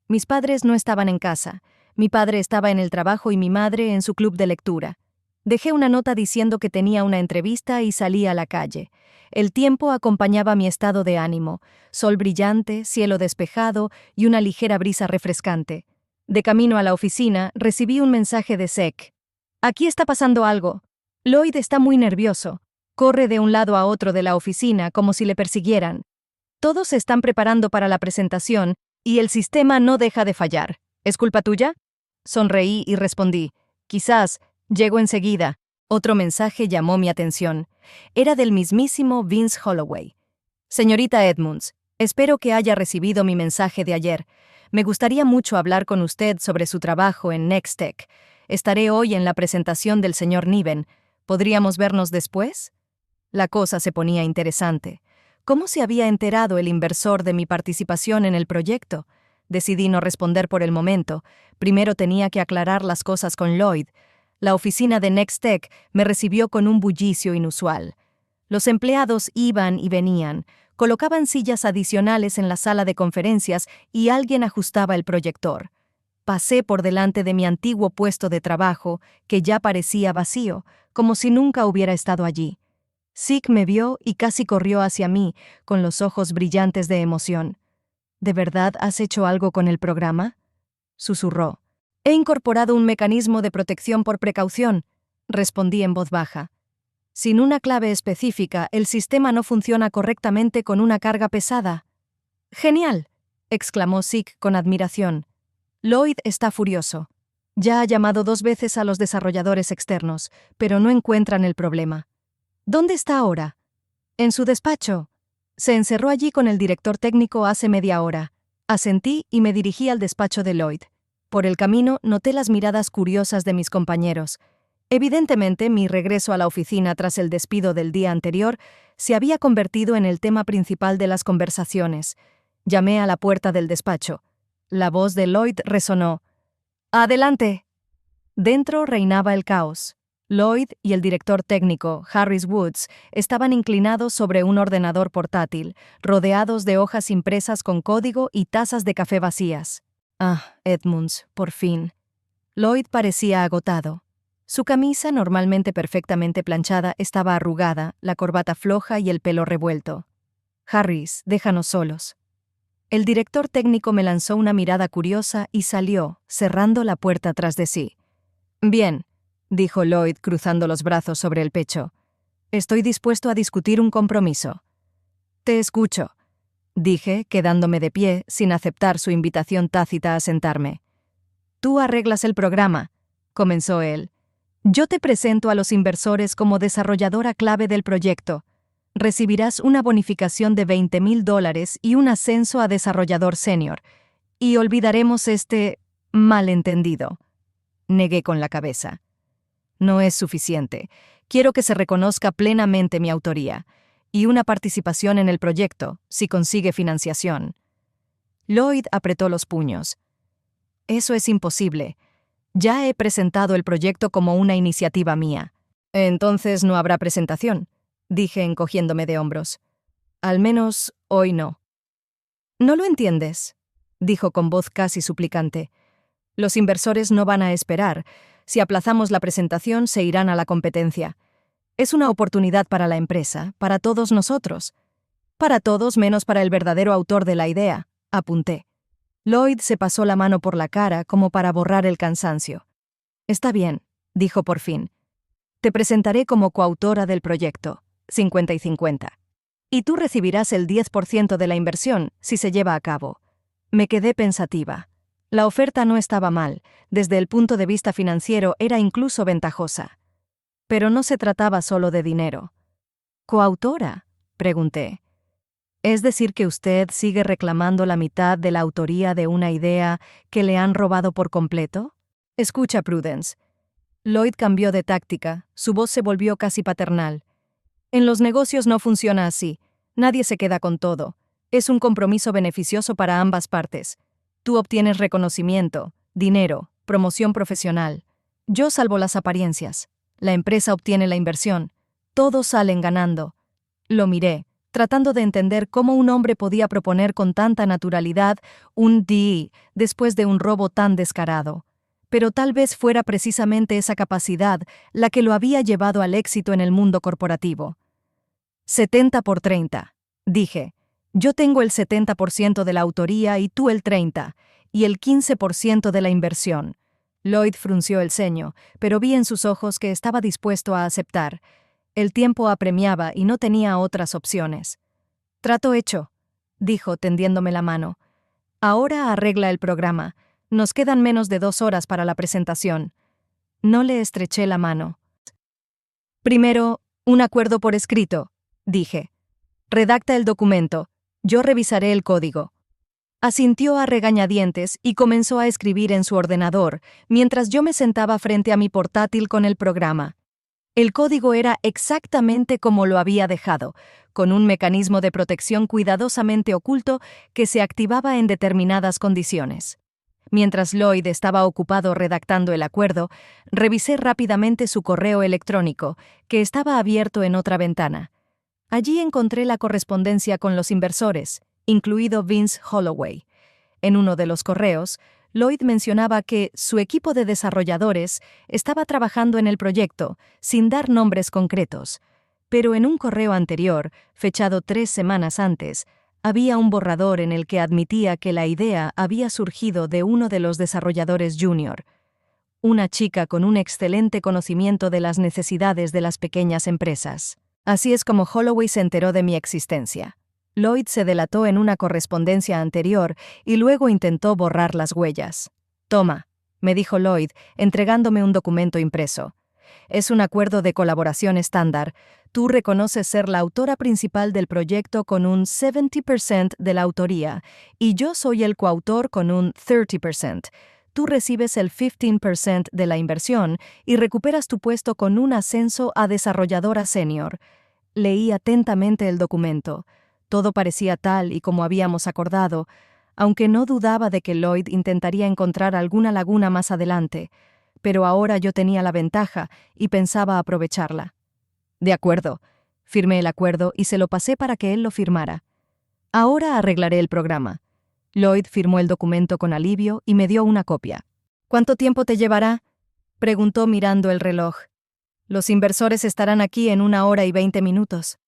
Mis padres no estaban en casa. Mi padre estaba en el trabajo y mi madre en su club de lectura. Dejé una nota diciendo que tenía una entrevista y salí a la calle. El tiempo acompañaba mi estado de ánimo, sol brillante, cielo despejado y una ligera brisa refrescante. De camino a la oficina, recibí un mensaje de Sec. Aquí está pasando algo. Lloyd está muy nervioso. Corre de un lado a otro de la oficina como si le persiguieran. Todos se están preparando para la presentación y el sistema no deja de fallar. ¿Es culpa tuya? Sonreí y respondí. Quizás, llego enseguida. Otro mensaje llamó mi atención. Era del mismísimo Vince Holloway. Señorita Edmunds, espero que haya recibido mi mensaje de ayer. Me gustaría mucho hablar con usted sobre su trabajo en Nextech. Estaré hoy en la presentación del señor Niven. ¿Podríamos vernos después? La cosa se ponía interesante. ¿Cómo se había enterado el inversor de mi participación en el proyecto? Decidí no responder por el momento. Primero tenía que aclarar las cosas con Lloyd. La oficina de Nextech me recibió con un bullicio inusual. Los empleados iban y venían, colocaban sillas adicionales en la sala de conferencias y alguien ajustaba el proyector. Pasé por delante de mi antiguo puesto de trabajo, que ya parecía vacío, como si nunca hubiera estado allí. Zeke me vio y casi corrió hacia mí, con los ojos brillantes de emoción. ¿De verdad has hecho algo con el programa?, susurró. He incorporado un mecanismo de protección por precaución, respondí en voz baja. Sin una clave específica, el sistema no funciona correctamente con una carga pesada. ¡Genial!, exclamó Zeke con admiración. Lloyd está furioso. Ya ha llamado 2 veces a los desarrolladores externos, pero no encuentran el problema. ¿Dónde está ahora? En su despacho. Se encerró allí con el director técnico hace media hora. Asentí y me dirigí al despacho de Lloyd. Por el camino noté las miradas curiosas de mis compañeros. Evidentemente, mi regreso a la oficina tras el despido del día anterior se había convertido en el tema principal de las conversaciones. Llamé a la puerta del despacho. La voz de Lloyd resonó. «¡Adelante!». Dentro reinaba el caos. Lloyd y el director técnico, Harris Woods, estaban inclinados sobre un ordenador portátil, rodeados de hojas impresas con código y tazas de café vacías. Ah, Edmunds, por fin. Lloyd parecía agotado. Su camisa, normalmente perfectamente planchada, estaba arrugada, la corbata floja y el pelo revuelto. Harris, déjanos solos. El director técnico me lanzó una mirada curiosa y salió, cerrando la puerta tras de sí. Bien, dijo Lloyd cruzando los brazos sobre el pecho. Estoy dispuesto a discutir un compromiso. Te escucho, dije, quedándome de pie sin aceptar su invitación tácita a sentarme. Tú arreglas el programa, comenzó él. Yo te presento a los inversores como desarrolladora clave del proyecto. Recibirás una bonificación de $20,000 y un ascenso a desarrollador senior. Y olvidaremos este malentendido. Negué con la cabeza. No es suficiente. Quiero que se reconozca plenamente mi autoría y una participación en el proyecto, si consigue financiación. Lloyd apretó los puños. Eso es imposible. Ya he presentado el proyecto como una iniciativa mía. Entonces no habrá presentación, dije encogiéndome de hombros. Al menos hoy no. ¿No lo entiendes?, dijo con voz casi suplicante. Los inversores no van a esperar. Si aplazamos la presentación, se irán a la competencia. Es una oportunidad para la empresa, para todos nosotros. Para todos menos para el verdadero autor de la idea, apunté. Lloyd se pasó la mano por la cara como para borrar el cansancio. Está bien, dijo por fin. Te presentaré como coautora del proyecto, 50 y 50. Y tú recibirás el 10% de la inversión si se lleva a cabo. Me quedé pensativa. La oferta no estaba mal, desde el punto de vista financiero era incluso ventajosa. Pero no se trataba solo de dinero. ¿Coautora?, pregunté. ¿Es decir que usted sigue reclamando la mitad de la autoría de una idea que le han robado por completo? Escucha, Prudence. Lloyd cambió de táctica, su voz se volvió casi paternal. En los negocios no funciona así. Nadie se queda con todo. Es un compromiso beneficioso para ambas partes. Tú obtienes reconocimiento, dinero, promoción profesional. Yo salvo las apariencias. La empresa obtiene la inversión. Todos salen ganando. Lo miré, tratando de entender cómo un hombre podía proponer con tanta naturalidad un DE después de un robo tan descarado. Pero tal vez fuera precisamente esa capacidad la que lo había llevado al éxito en el mundo corporativo. 70 por 30, dije. Yo tengo el 70% de la autoría y tú el 30%, y el 15% de la inversión. Lloyd frunció el ceño, pero vi en sus ojos que estaba dispuesto a aceptar. El tiempo apremiaba y no tenía otras opciones. Trato hecho, dijo tendiéndome la mano. Ahora arregla el programa. Nos quedan menos de 2 horas para la presentación. No le estreché la mano. Primero, un acuerdo por escrito, dije. Redacta el documento. Yo revisaré el código. Asintió a regañadientes y comenzó a escribir en su ordenador, mientras yo me sentaba frente a mi portátil con el programa. El código era exactamente como lo había dejado, con un mecanismo de protección cuidadosamente oculto que se activaba en determinadas condiciones. Mientras Lloyd estaba ocupado redactando el acuerdo, revisé rápidamente su correo electrónico, que estaba abierto en otra ventana. Allí encontré la correspondencia con los inversores, incluido Vince Holloway. En uno de los correos, Lloyd mencionaba que su equipo de desarrolladores estaba trabajando en el proyecto, sin dar nombres concretos. Pero en un correo anterior, fechado 3 semanas antes, había un borrador en el que admitía que la idea había surgido de uno de los desarrolladores junior, una chica con un excelente conocimiento de las necesidades de las pequeñas empresas. Así es como Holloway se enteró de mi existencia. Lloyd se delató en una correspondencia anterior y luego intentó borrar las huellas. Toma, me dijo Lloyd, entregándome un documento impreso. Es un acuerdo de colaboración estándar. Tú reconoces ser la autora principal del proyecto con un 70% de la autoría y yo soy el coautor con un 30%. Tú recibes el 15% de la inversión y recuperas tu puesto con un ascenso a desarrolladora senior. Leí atentamente el documento. Todo parecía tal y como habíamos acordado, aunque no dudaba de que Lloyd intentaría encontrar alguna laguna más adelante, pero ahora yo tenía la ventaja y pensaba aprovecharla. De acuerdo, firmé el acuerdo y se lo pasé para que él lo firmara. Ahora arreglaré el programa. Lloyd firmó el documento con alivio y me dio una copia. ¿Cuánto tiempo te llevará?, preguntó mirando el reloj. Los inversores estarán aquí en 1 hora y 20 minutos.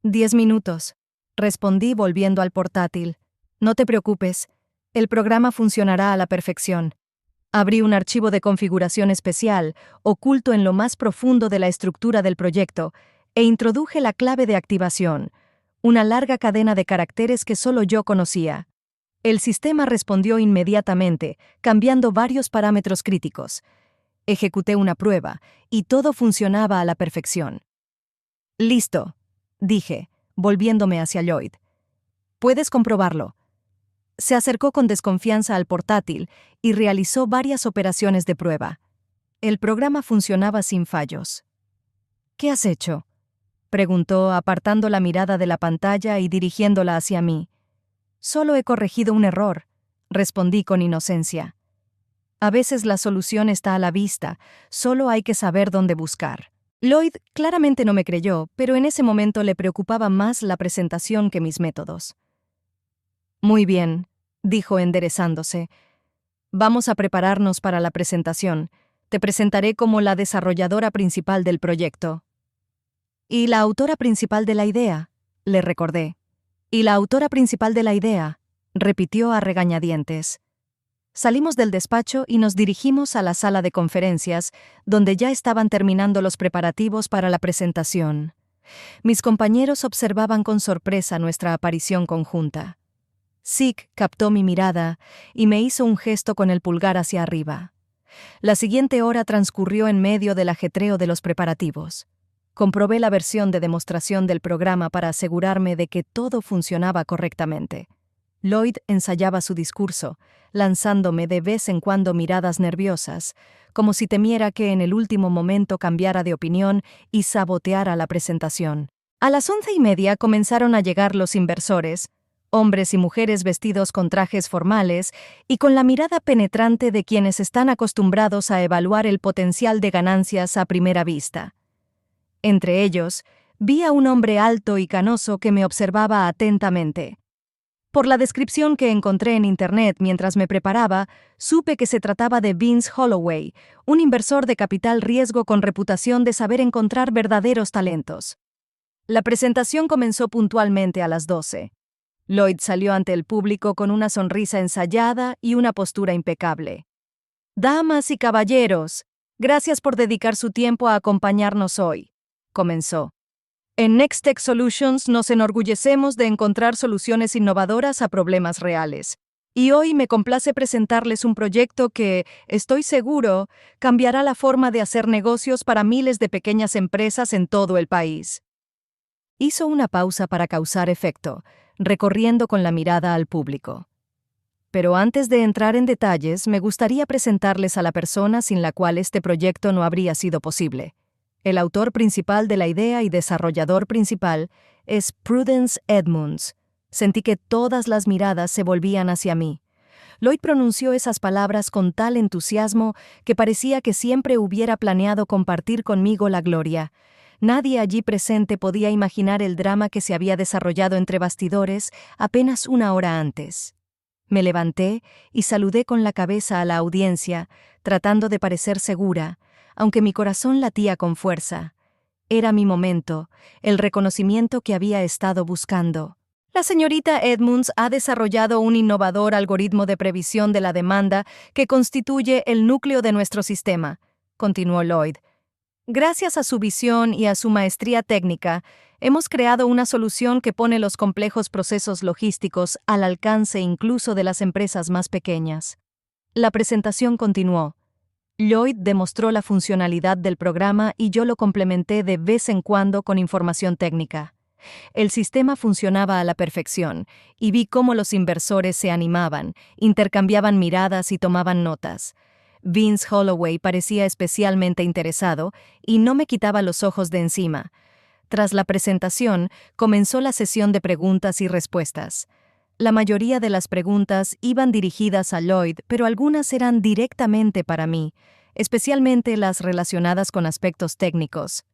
10 minutos. Respondí volviendo al portátil. No te preocupes, el programa funcionará a la perfección. Abrí un archivo de configuración especial, oculto en lo más profundo de la estructura del proyecto, e introduje la clave de activación, una larga cadena de caracteres que solo yo conocía. El sistema respondió inmediatamente, cambiando varios parámetros críticos. Ejecuté una prueba, y todo funcionaba a la perfección. Listo, dije, volviéndome hacia Lloyd. Puedes comprobarlo. Se acercó con desconfianza al portátil y realizó varias operaciones de prueba. El programa funcionaba sin fallos. ¿Qué has hecho?, preguntó, apartando la mirada de la pantalla y dirigiéndola hacia mí. Solo he corregido un error, respondí con inocencia. A veces la solución está a la vista, solo hay que saber dónde buscar. Lloyd claramente no me creyó, pero en ese momento le preocupaba más la presentación que mis métodos. Muy bien, dijo enderezándose. Vamos a prepararnos para la presentación. Te presentaré como la desarrolladora principal del proyecto. Y la autora principal de la idea, le recordé. Y la autora principal de la idea, repitió a regañadientes. Salimos del despacho y nos dirigimos a la sala de conferencias, donde ya estaban terminando los preparativos para la presentación. Mis compañeros observaban con sorpresa nuestra aparición conjunta. Zeke captó mi mirada y me hizo un gesto con el pulgar hacia arriba. La siguiente hora transcurrió en medio del ajetreo de los preparativos. Comprobé la versión de demostración del programa para asegurarme de que todo funcionaba correctamente. Lloyd ensayaba su discurso, lanzándome de vez en cuando miradas nerviosas, como si temiera que en el último momento cambiara de opinión y saboteara la presentación. A las 11:30 comenzaron a llegar los inversores, hombres y mujeres vestidos con trajes formales y con la mirada penetrante de quienes están acostumbrados a evaluar el potencial de ganancias a primera vista. Entre ellos, vi a un hombre alto y canoso que me observaba atentamente. Por la descripción que encontré en Internet mientras me preparaba, supe que se trataba de Vince Holloway, un inversor de capital riesgo con reputación de saber encontrar verdaderos talentos. La presentación comenzó puntualmente a las 12. Lloyd salió ante el público con una sonrisa ensayada y una postura impecable. «Damas y caballeros, gracias por dedicar su tiempo a acompañarnos hoy», comenzó. En Nextech Solutions nos enorgullecemos de encontrar soluciones innovadoras a problemas reales. Y hoy me complace presentarles un proyecto que, estoy seguro, cambiará la forma de hacer negocios para miles de pequeñas empresas en todo el país. Hizo una pausa para causar efecto, recorriendo con la mirada al público. Pero antes de entrar en detalles, me gustaría presentarles a la persona sin la cual este proyecto no habría sido posible. El autor principal de la idea y desarrollador principal es Prudence Edmunds. Sentí que todas las miradas se volvían hacia mí. Lloyd pronunció esas palabras con tal entusiasmo que parecía que siempre hubiera planeado compartir conmigo la gloria. Nadie allí presente podía imaginar el drama que se había desarrollado entre bastidores apenas una hora antes. Me levanté y saludé con la cabeza a la audiencia, tratando de parecer segura, aunque mi corazón latía con fuerza. Era mi momento, el reconocimiento que había estado buscando. La señorita Edmunds ha desarrollado un innovador algoritmo de previsión de la demanda que constituye el núcleo de nuestro sistema, continuó Lloyd. Gracias a su visión y a su maestría técnica, hemos creado una solución que pone los complejos procesos logísticos al alcance incluso de las empresas más pequeñas. La presentación continuó. Lloyd demostró la funcionalidad del programa y yo lo complementé de vez en cuando con información técnica. El sistema funcionaba a la perfección, y vi cómo los inversores se animaban, intercambiaban miradas y tomaban notas. Vince Holloway parecía especialmente interesado y no me quitaba los ojos de encima. Tras la presentación, comenzó la sesión de preguntas y respuestas. La mayoría de las preguntas iban dirigidas a Lloyd, pero algunas eran directamente para mí, especialmente las relacionadas con aspectos técnicos.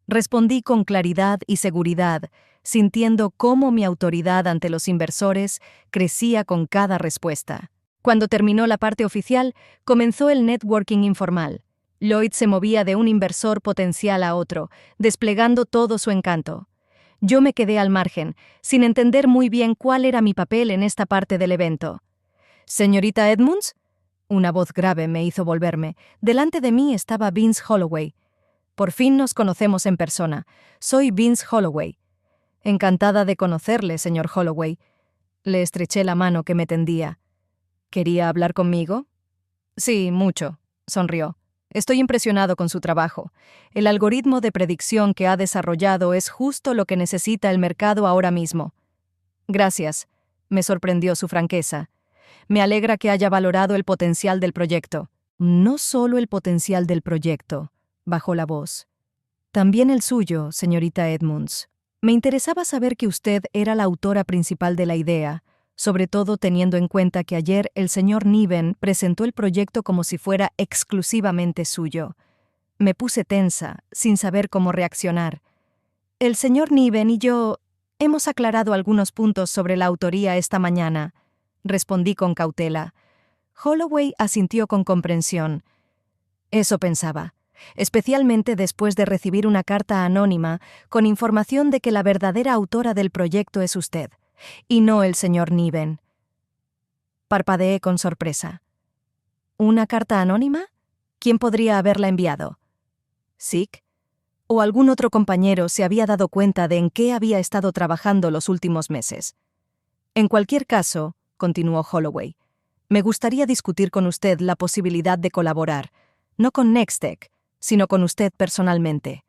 Respondí con claridad y seguridad, sintiendo cómo mi autoridad ante los inversores crecía con cada respuesta. Cuando terminó la parte oficial, comenzó el networking informal. Lloyd se movía de un inversor potencial a otro, desplegando todo su encanto. Yo me quedé al margen, sin entender muy bien cuál era mi papel en esta parte del evento. «¿Señorita Edmunds?» Una voz grave me hizo volverme. Delante de mí estaba Vince Holloway. «Por fin nos conocemos en persona. Soy Vince Holloway». «Encantada de conocerle, señor Holloway». Le estreché la mano que me tendía. «¿Quería hablar conmigo?» «Sí, mucho», sonrió. «Estoy impresionado con su trabajo. El algoritmo de predicción que ha desarrollado es justo lo que necesita el mercado ahora mismo». «Gracias», me sorprendió su franqueza. «Me alegra que haya valorado el potencial del proyecto». «No solo el potencial del proyecto», bajó la voz. «También el suyo, señorita Edmunds. Me interesaba saber que usted era la autora principal de la idea, sobre todo teniendo en cuenta que ayer el señor Niven presentó el proyecto como si fuera exclusivamente suyo. Me puse tensa, sin saber cómo reaccionar. El señor Niven y yo hemos aclarado algunos puntos sobre la autoría esta mañana, respondí con cautela. Holloway asintió con comprensión. Eso pensaba, especialmente después de recibir una carta anónima con información de que la verdadera autora del proyecto es usted, y no el señor Niven. Parpadeé con sorpresa. ¿Una carta anónima? ¿Quién podría haberla enviado? ¿Sick? ¿O algún otro compañero se había dado cuenta de en qué había estado trabajando los últimos meses? En cualquier caso, continuó Holloway, me gustaría discutir con usted la posibilidad de colaborar, no con Nextech, sino con usted personalmente.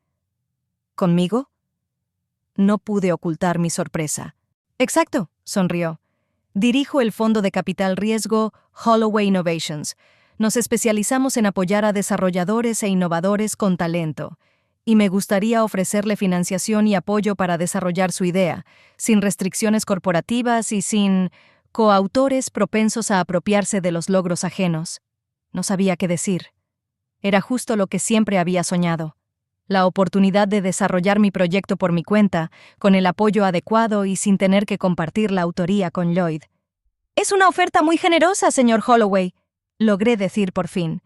¿Conmigo? No pude ocultar mi sorpresa. Exacto, sonrió. Dirijo el fondo de capital riesgo Holloway Innovations. Nos especializamos en apoyar a desarrolladores e innovadores con talento, y me gustaría ofrecerle financiación y apoyo para desarrollar su idea, sin restricciones corporativas y sin coautores propensos a apropiarse de los logros ajenos. No sabía qué decir. Era justo lo que siempre había soñado. La oportunidad de desarrollar mi proyecto por mi cuenta, con el apoyo adecuado y sin tener que compartir la autoría con Lloyd. Es una oferta muy generosa, señor Holloway, logré decir por fin.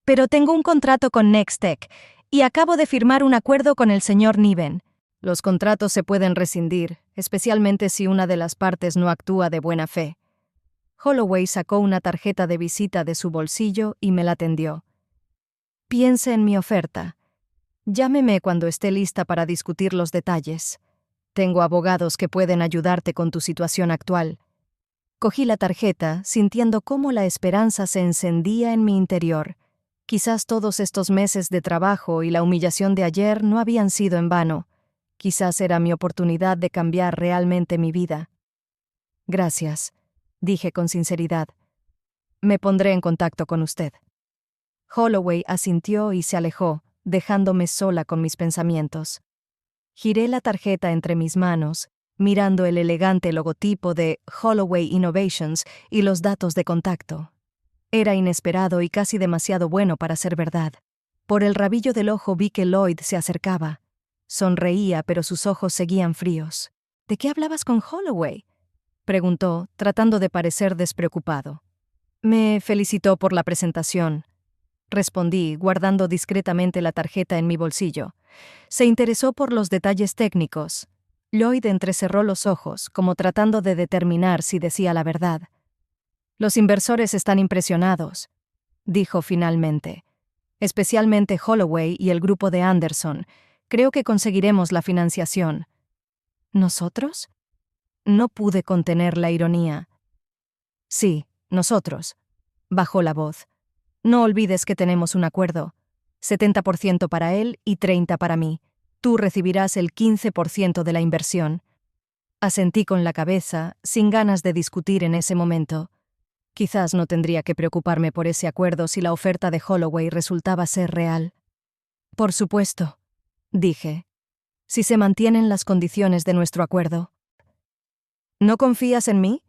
Pero tengo un contrato con Nextech y acabo de firmar un acuerdo con el señor Niven. Los contratos se pueden rescindir, especialmente si una de las partes no actúa de buena fe. Holloway sacó una tarjeta de visita de su bolsillo y me la tendió. Piense en mi oferta. Llámeme cuando esté lista para discutir los detalles. Tengo abogados que pueden ayudarte con tu situación actual. Cogí la tarjeta, sintiendo cómo la esperanza se encendía en mi interior. Quizás todos estos meses de trabajo y la humillación de ayer no habían sido en vano. Quizás era mi oportunidad de cambiar realmente mi vida. Gracias, dije con sinceridad. Me pondré en contacto con usted. Holloway asintió y se alejó, dejándome sola con mis pensamientos. Giré la tarjeta entre mis manos, mirando el elegante logotipo de Holloway Innovations y los datos de contacto. Era inesperado y casi demasiado bueno para ser verdad. Por el rabillo del ojo vi que Lloyd se acercaba. Sonreía, pero sus ojos seguían fríos. ¿De qué hablabas con Holloway?, preguntó, tratando de parecer despreocupado. Me felicitó por la presentación, respondí, guardando discretamente la tarjeta en mi bolsillo. Se interesó por los detalles técnicos. Lloyd entrecerró los ojos, como tratando de determinar si decía la verdad. Los inversores están impresionados, dijo finalmente. Especialmente Holloway y el grupo de Anderson. Creo que conseguiremos la financiación. ¿Nosotros? No pude contener la ironía. Sí, nosotros, bajó la voz. No olvides que tenemos un acuerdo. 70% para él y 30% para mí. Tú recibirás el 15% de la inversión. Asentí con la cabeza, sin ganas de discutir en ese momento. Quizás no tendría que preocuparme por ese acuerdo si la oferta de Holloway resultaba ser real. Por supuesto, dije, si se mantienen las condiciones de nuestro acuerdo. ¿No confías en mí?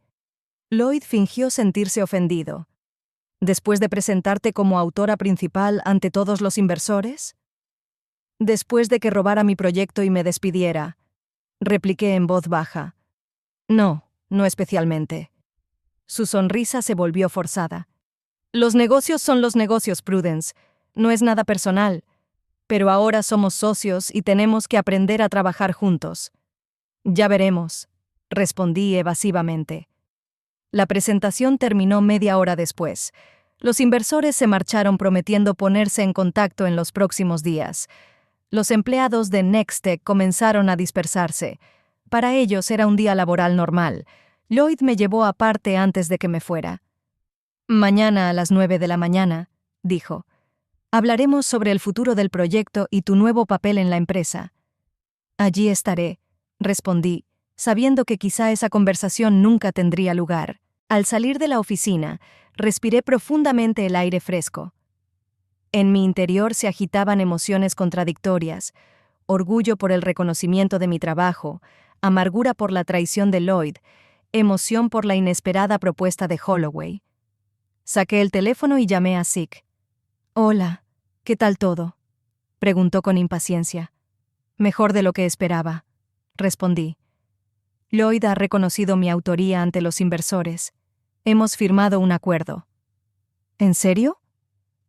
Lloyd fingió sentirse ofendido. ¿Después de presentarte como autora principal ante todos los inversores? Después de que robara mi proyecto y me despidiera, repliqué en voz baja. No, no especialmente. Su sonrisa se volvió forzada. Los negocios son los negocios, Prudence. No es nada personal. Pero ahora somos socios y tenemos que aprender a trabajar juntos. Ya veremos, respondí evasivamente. La presentación terminó media hora después. Los inversores se marcharon prometiendo ponerse en contacto en los próximos días. Los empleados de Nextech comenzaron a dispersarse. Para ellos era un día laboral normal. Lloyd me llevó aparte antes de que me fuera. Mañana a las 9 de la mañana, dijo. Hablaremos sobre el futuro del proyecto y tu nuevo papel en la empresa. Allí estaré, respondí, sabiendo que quizá esa conversación nunca tendría lugar. Al salir de la oficina, respiré profundamente el aire fresco. En mi interior se agitaban emociones contradictorias, orgullo por el reconocimiento de mi trabajo, amargura por la traición de Lloyd, emoción por la inesperada propuesta de Holloway. Saqué el teléfono y llamé a Sick. Hola, ¿qué tal todo? Preguntó con impaciencia. Mejor de lo que esperaba, respondí. Lloyd ha reconocido mi autoría ante los inversores. Hemos firmado un acuerdo. ¿En serio?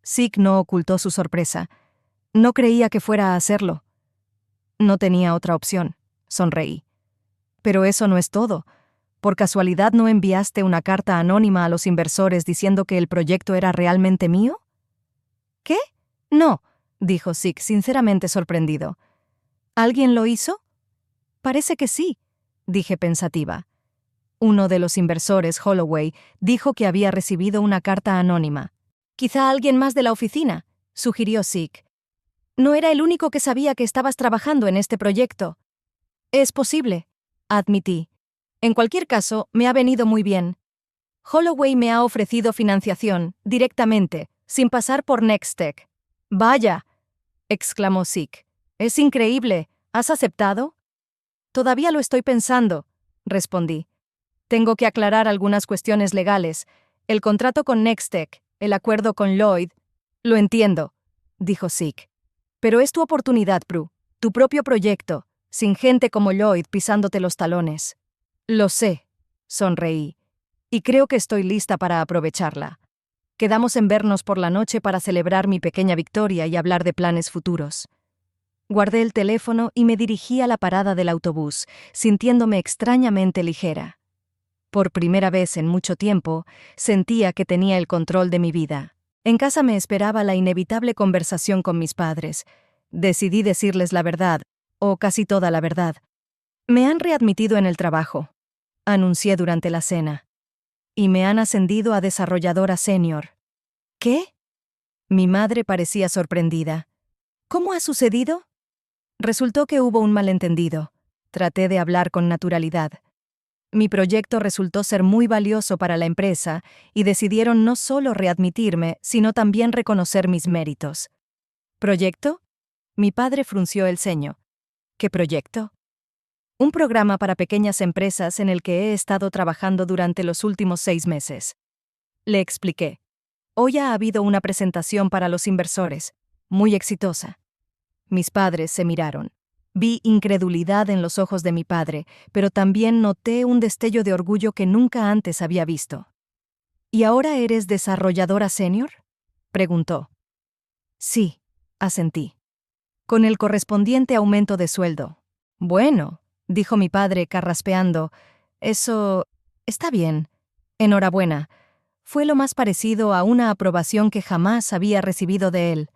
Zeke no ocultó su sorpresa. No creía que fuera a hacerlo. No tenía otra opción, sonreí. Pero eso no es todo. ¿Por casualidad no enviaste una carta anónima a los inversores diciendo que el proyecto era realmente mío? ¿Qué? No, dijo Zeke, sinceramente sorprendido. ¿Alguien lo hizo? Parece que sí, dije pensativa. Uno de los inversores, Holloway, dijo que había recibido una carta anónima. Quizá alguien más de la oficina, sugirió Zeke. No era el único que sabía que estabas trabajando en este proyecto. Es posible, admití. En cualquier caso, me ha venido muy bien. Holloway me ha ofrecido financiación, directamente, sin pasar por Nextech. Vaya, exclamó Zeke. Es increíble. ¿Has aceptado? Todavía lo estoy pensando, respondí. Tengo que aclarar algunas cuestiones legales. El contrato con Nextech, el acuerdo con Lloyd. Lo entiendo, dijo Zeke. Pero es tu oportunidad, Prue, tu propio proyecto, sin gente como Lloyd pisándote los talones. Lo sé, sonreí, y creo que estoy lista para aprovecharla. Quedamos en vernos por la noche para celebrar mi pequeña victoria y hablar de planes futuros. Guardé el teléfono y me dirigí a la parada del autobús, sintiéndome extrañamente ligera. Por primera vez en mucho tiempo, sentía que tenía el control de mi vida. En casa me esperaba la inevitable conversación con mis padres. Decidí decirles la verdad, o casi toda la verdad. Me han readmitido en el trabajo, anuncié durante la cena. Y me han ascendido a desarrolladora senior. ¿Qué? Mi madre parecía sorprendida. ¿Cómo ha sucedido? Resultó que hubo un malentendido. Traté de hablar con naturalidad. Mi proyecto resultó ser muy valioso para la empresa y decidieron no solo readmitirme, sino también reconocer mis méritos. ¿Proyecto? Mi padre frunció el ceño. ¿Qué proyecto? Un programa para pequeñas empresas en el que he estado trabajando durante los últimos 6 meses. Le expliqué. Hoy ha habido una presentación para los inversores, muy exitosa. Mis padres se miraron. Vi incredulidad en los ojos de mi padre, pero también noté un destello de orgullo que nunca antes había visto. ¿Y ahora eres desarrolladora senior? Preguntó. Sí, asentí. Con el correspondiente aumento de sueldo. Bueno, dijo mi padre carraspeando, eso está bien. Enhorabuena. Fue lo más parecido a una aprobación que jamás había recibido de él.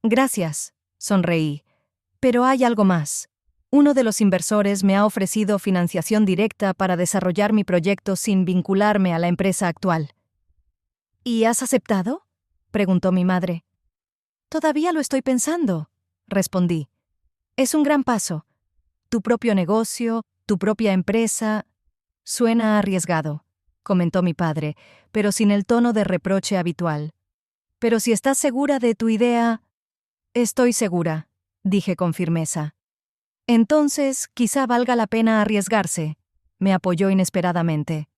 Gracias, sonreí. Pero hay algo más. Uno de los inversores me ha ofrecido financiación directa para desarrollar mi proyecto sin vincularme a la empresa actual. ¿Y has aceptado? Preguntó mi madre. Todavía lo estoy pensando, respondí. Es un gran paso. Tu propio negocio, tu propia empresa. Suena arriesgado, comentó mi padre, pero sin el tono de reproche habitual. Pero si estás segura de tu idea... Estoy segura, dije con firmeza. Entonces, quizá valga la pena arriesgarse, me apoyó inesperadamente.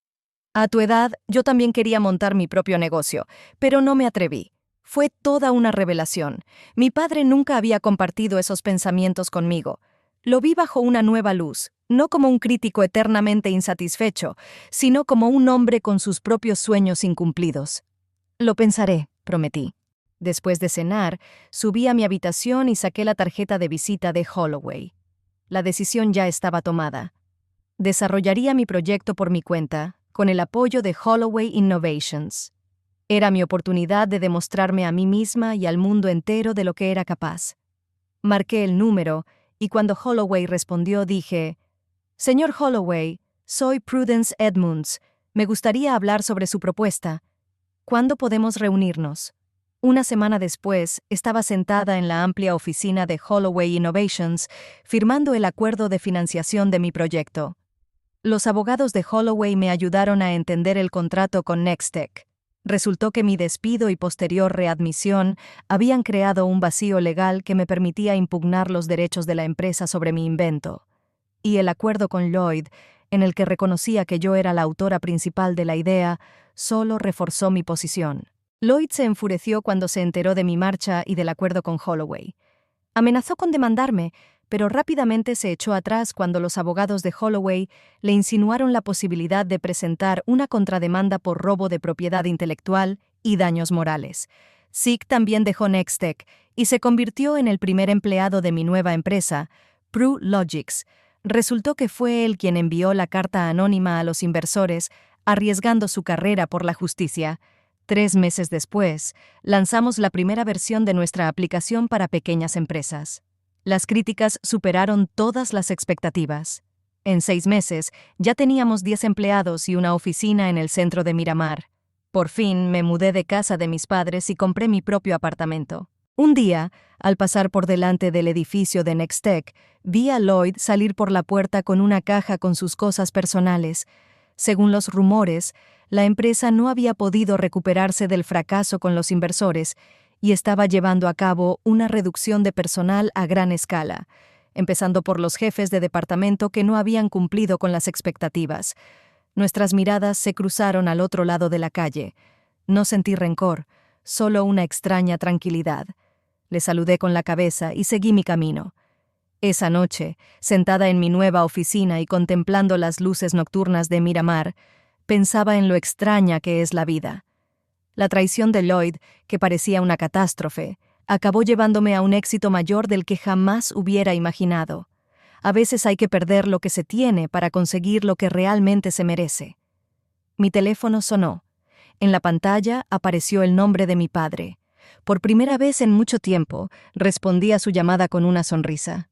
A tu edad, yo también quería montar mi propio negocio, pero no me atreví. Fue toda una revelación. Mi padre nunca había compartido esos pensamientos conmigo. Lo vi bajo una nueva luz, no como un crítico eternamente insatisfecho, sino como un hombre con sus propios sueños incumplidos. Lo pensaré, prometí. Después de cenar, subí a mi habitación y saqué la tarjeta de visita de Holloway. La decisión ya estaba tomada. Desarrollaría mi proyecto por mi cuenta, con el apoyo de Holloway Innovations. Era mi oportunidad de demostrarme a mí misma y al mundo entero de lo que era capaz. Marqué el número, y cuando Holloway respondió dije, «Señor Holloway, soy Prudence Edmunds. Me gustaría hablar sobre su propuesta. ¿Cuándo podemos reunirnos?» Una semana después, estaba sentada en la amplia oficina de Holloway Innovations, firmando el acuerdo de financiación de mi proyecto. Los abogados de Holloway me ayudaron a entender el contrato con Nextech. Resultó que mi despido y posterior readmisión habían creado un vacío legal que me permitía impugnar los derechos de la empresa sobre mi invento. Y el acuerdo con Lloyd, en el que reconocía que yo era la autora principal de la idea, solo reforzó mi posición. Lloyd se enfureció cuando se enteró de mi marcha y del acuerdo con Holloway. Amenazó con demandarme, pero rápidamente se echó atrás cuando los abogados de Holloway le insinuaron la posibilidad de presentar una contrademanda por robo de propiedad intelectual y daños morales. Zick también dejó Nextech y se convirtió en el primer empleado de mi nueva empresa, PruLogix. Resultó que fue él quien envió la carta anónima a los inversores, arriesgando su carrera por la justicia. 3 meses después, lanzamos la primera versión de nuestra aplicación para pequeñas empresas. Las críticas superaron todas las expectativas. En 6 meses, ya teníamos 10 empleados y una oficina en el centro de Miramar. Por fin, me mudé de casa de mis padres y compré mi propio apartamento. Un día, al pasar por delante del edificio de Nextech, vi a Lloyd salir por la puerta con una caja con sus cosas personales. Según los rumores, la empresa no había podido recuperarse del fracaso con los inversores y estaba llevando a cabo una reducción de personal a gran escala, empezando por los jefes de departamento que no habían cumplido con las expectativas. Nuestras miradas se cruzaron al otro lado de la calle. No sentí rencor, solo una extraña tranquilidad. Le saludé con la cabeza y seguí mi camino. Esa noche, sentada en mi nueva oficina y contemplando las luces nocturnas de Miramar, pensaba en lo extraña que es la vida. La traición de Lloyd, que parecía una catástrofe, acabó llevándome a un éxito mayor del que jamás hubiera imaginado. A veces hay que perder lo que se tiene para conseguir lo que realmente se merece. Mi teléfono sonó. En la pantalla apareció el nombre de mi padre. Por primera vez en mucho tiempo, respondí a su llamada con una sonrisa.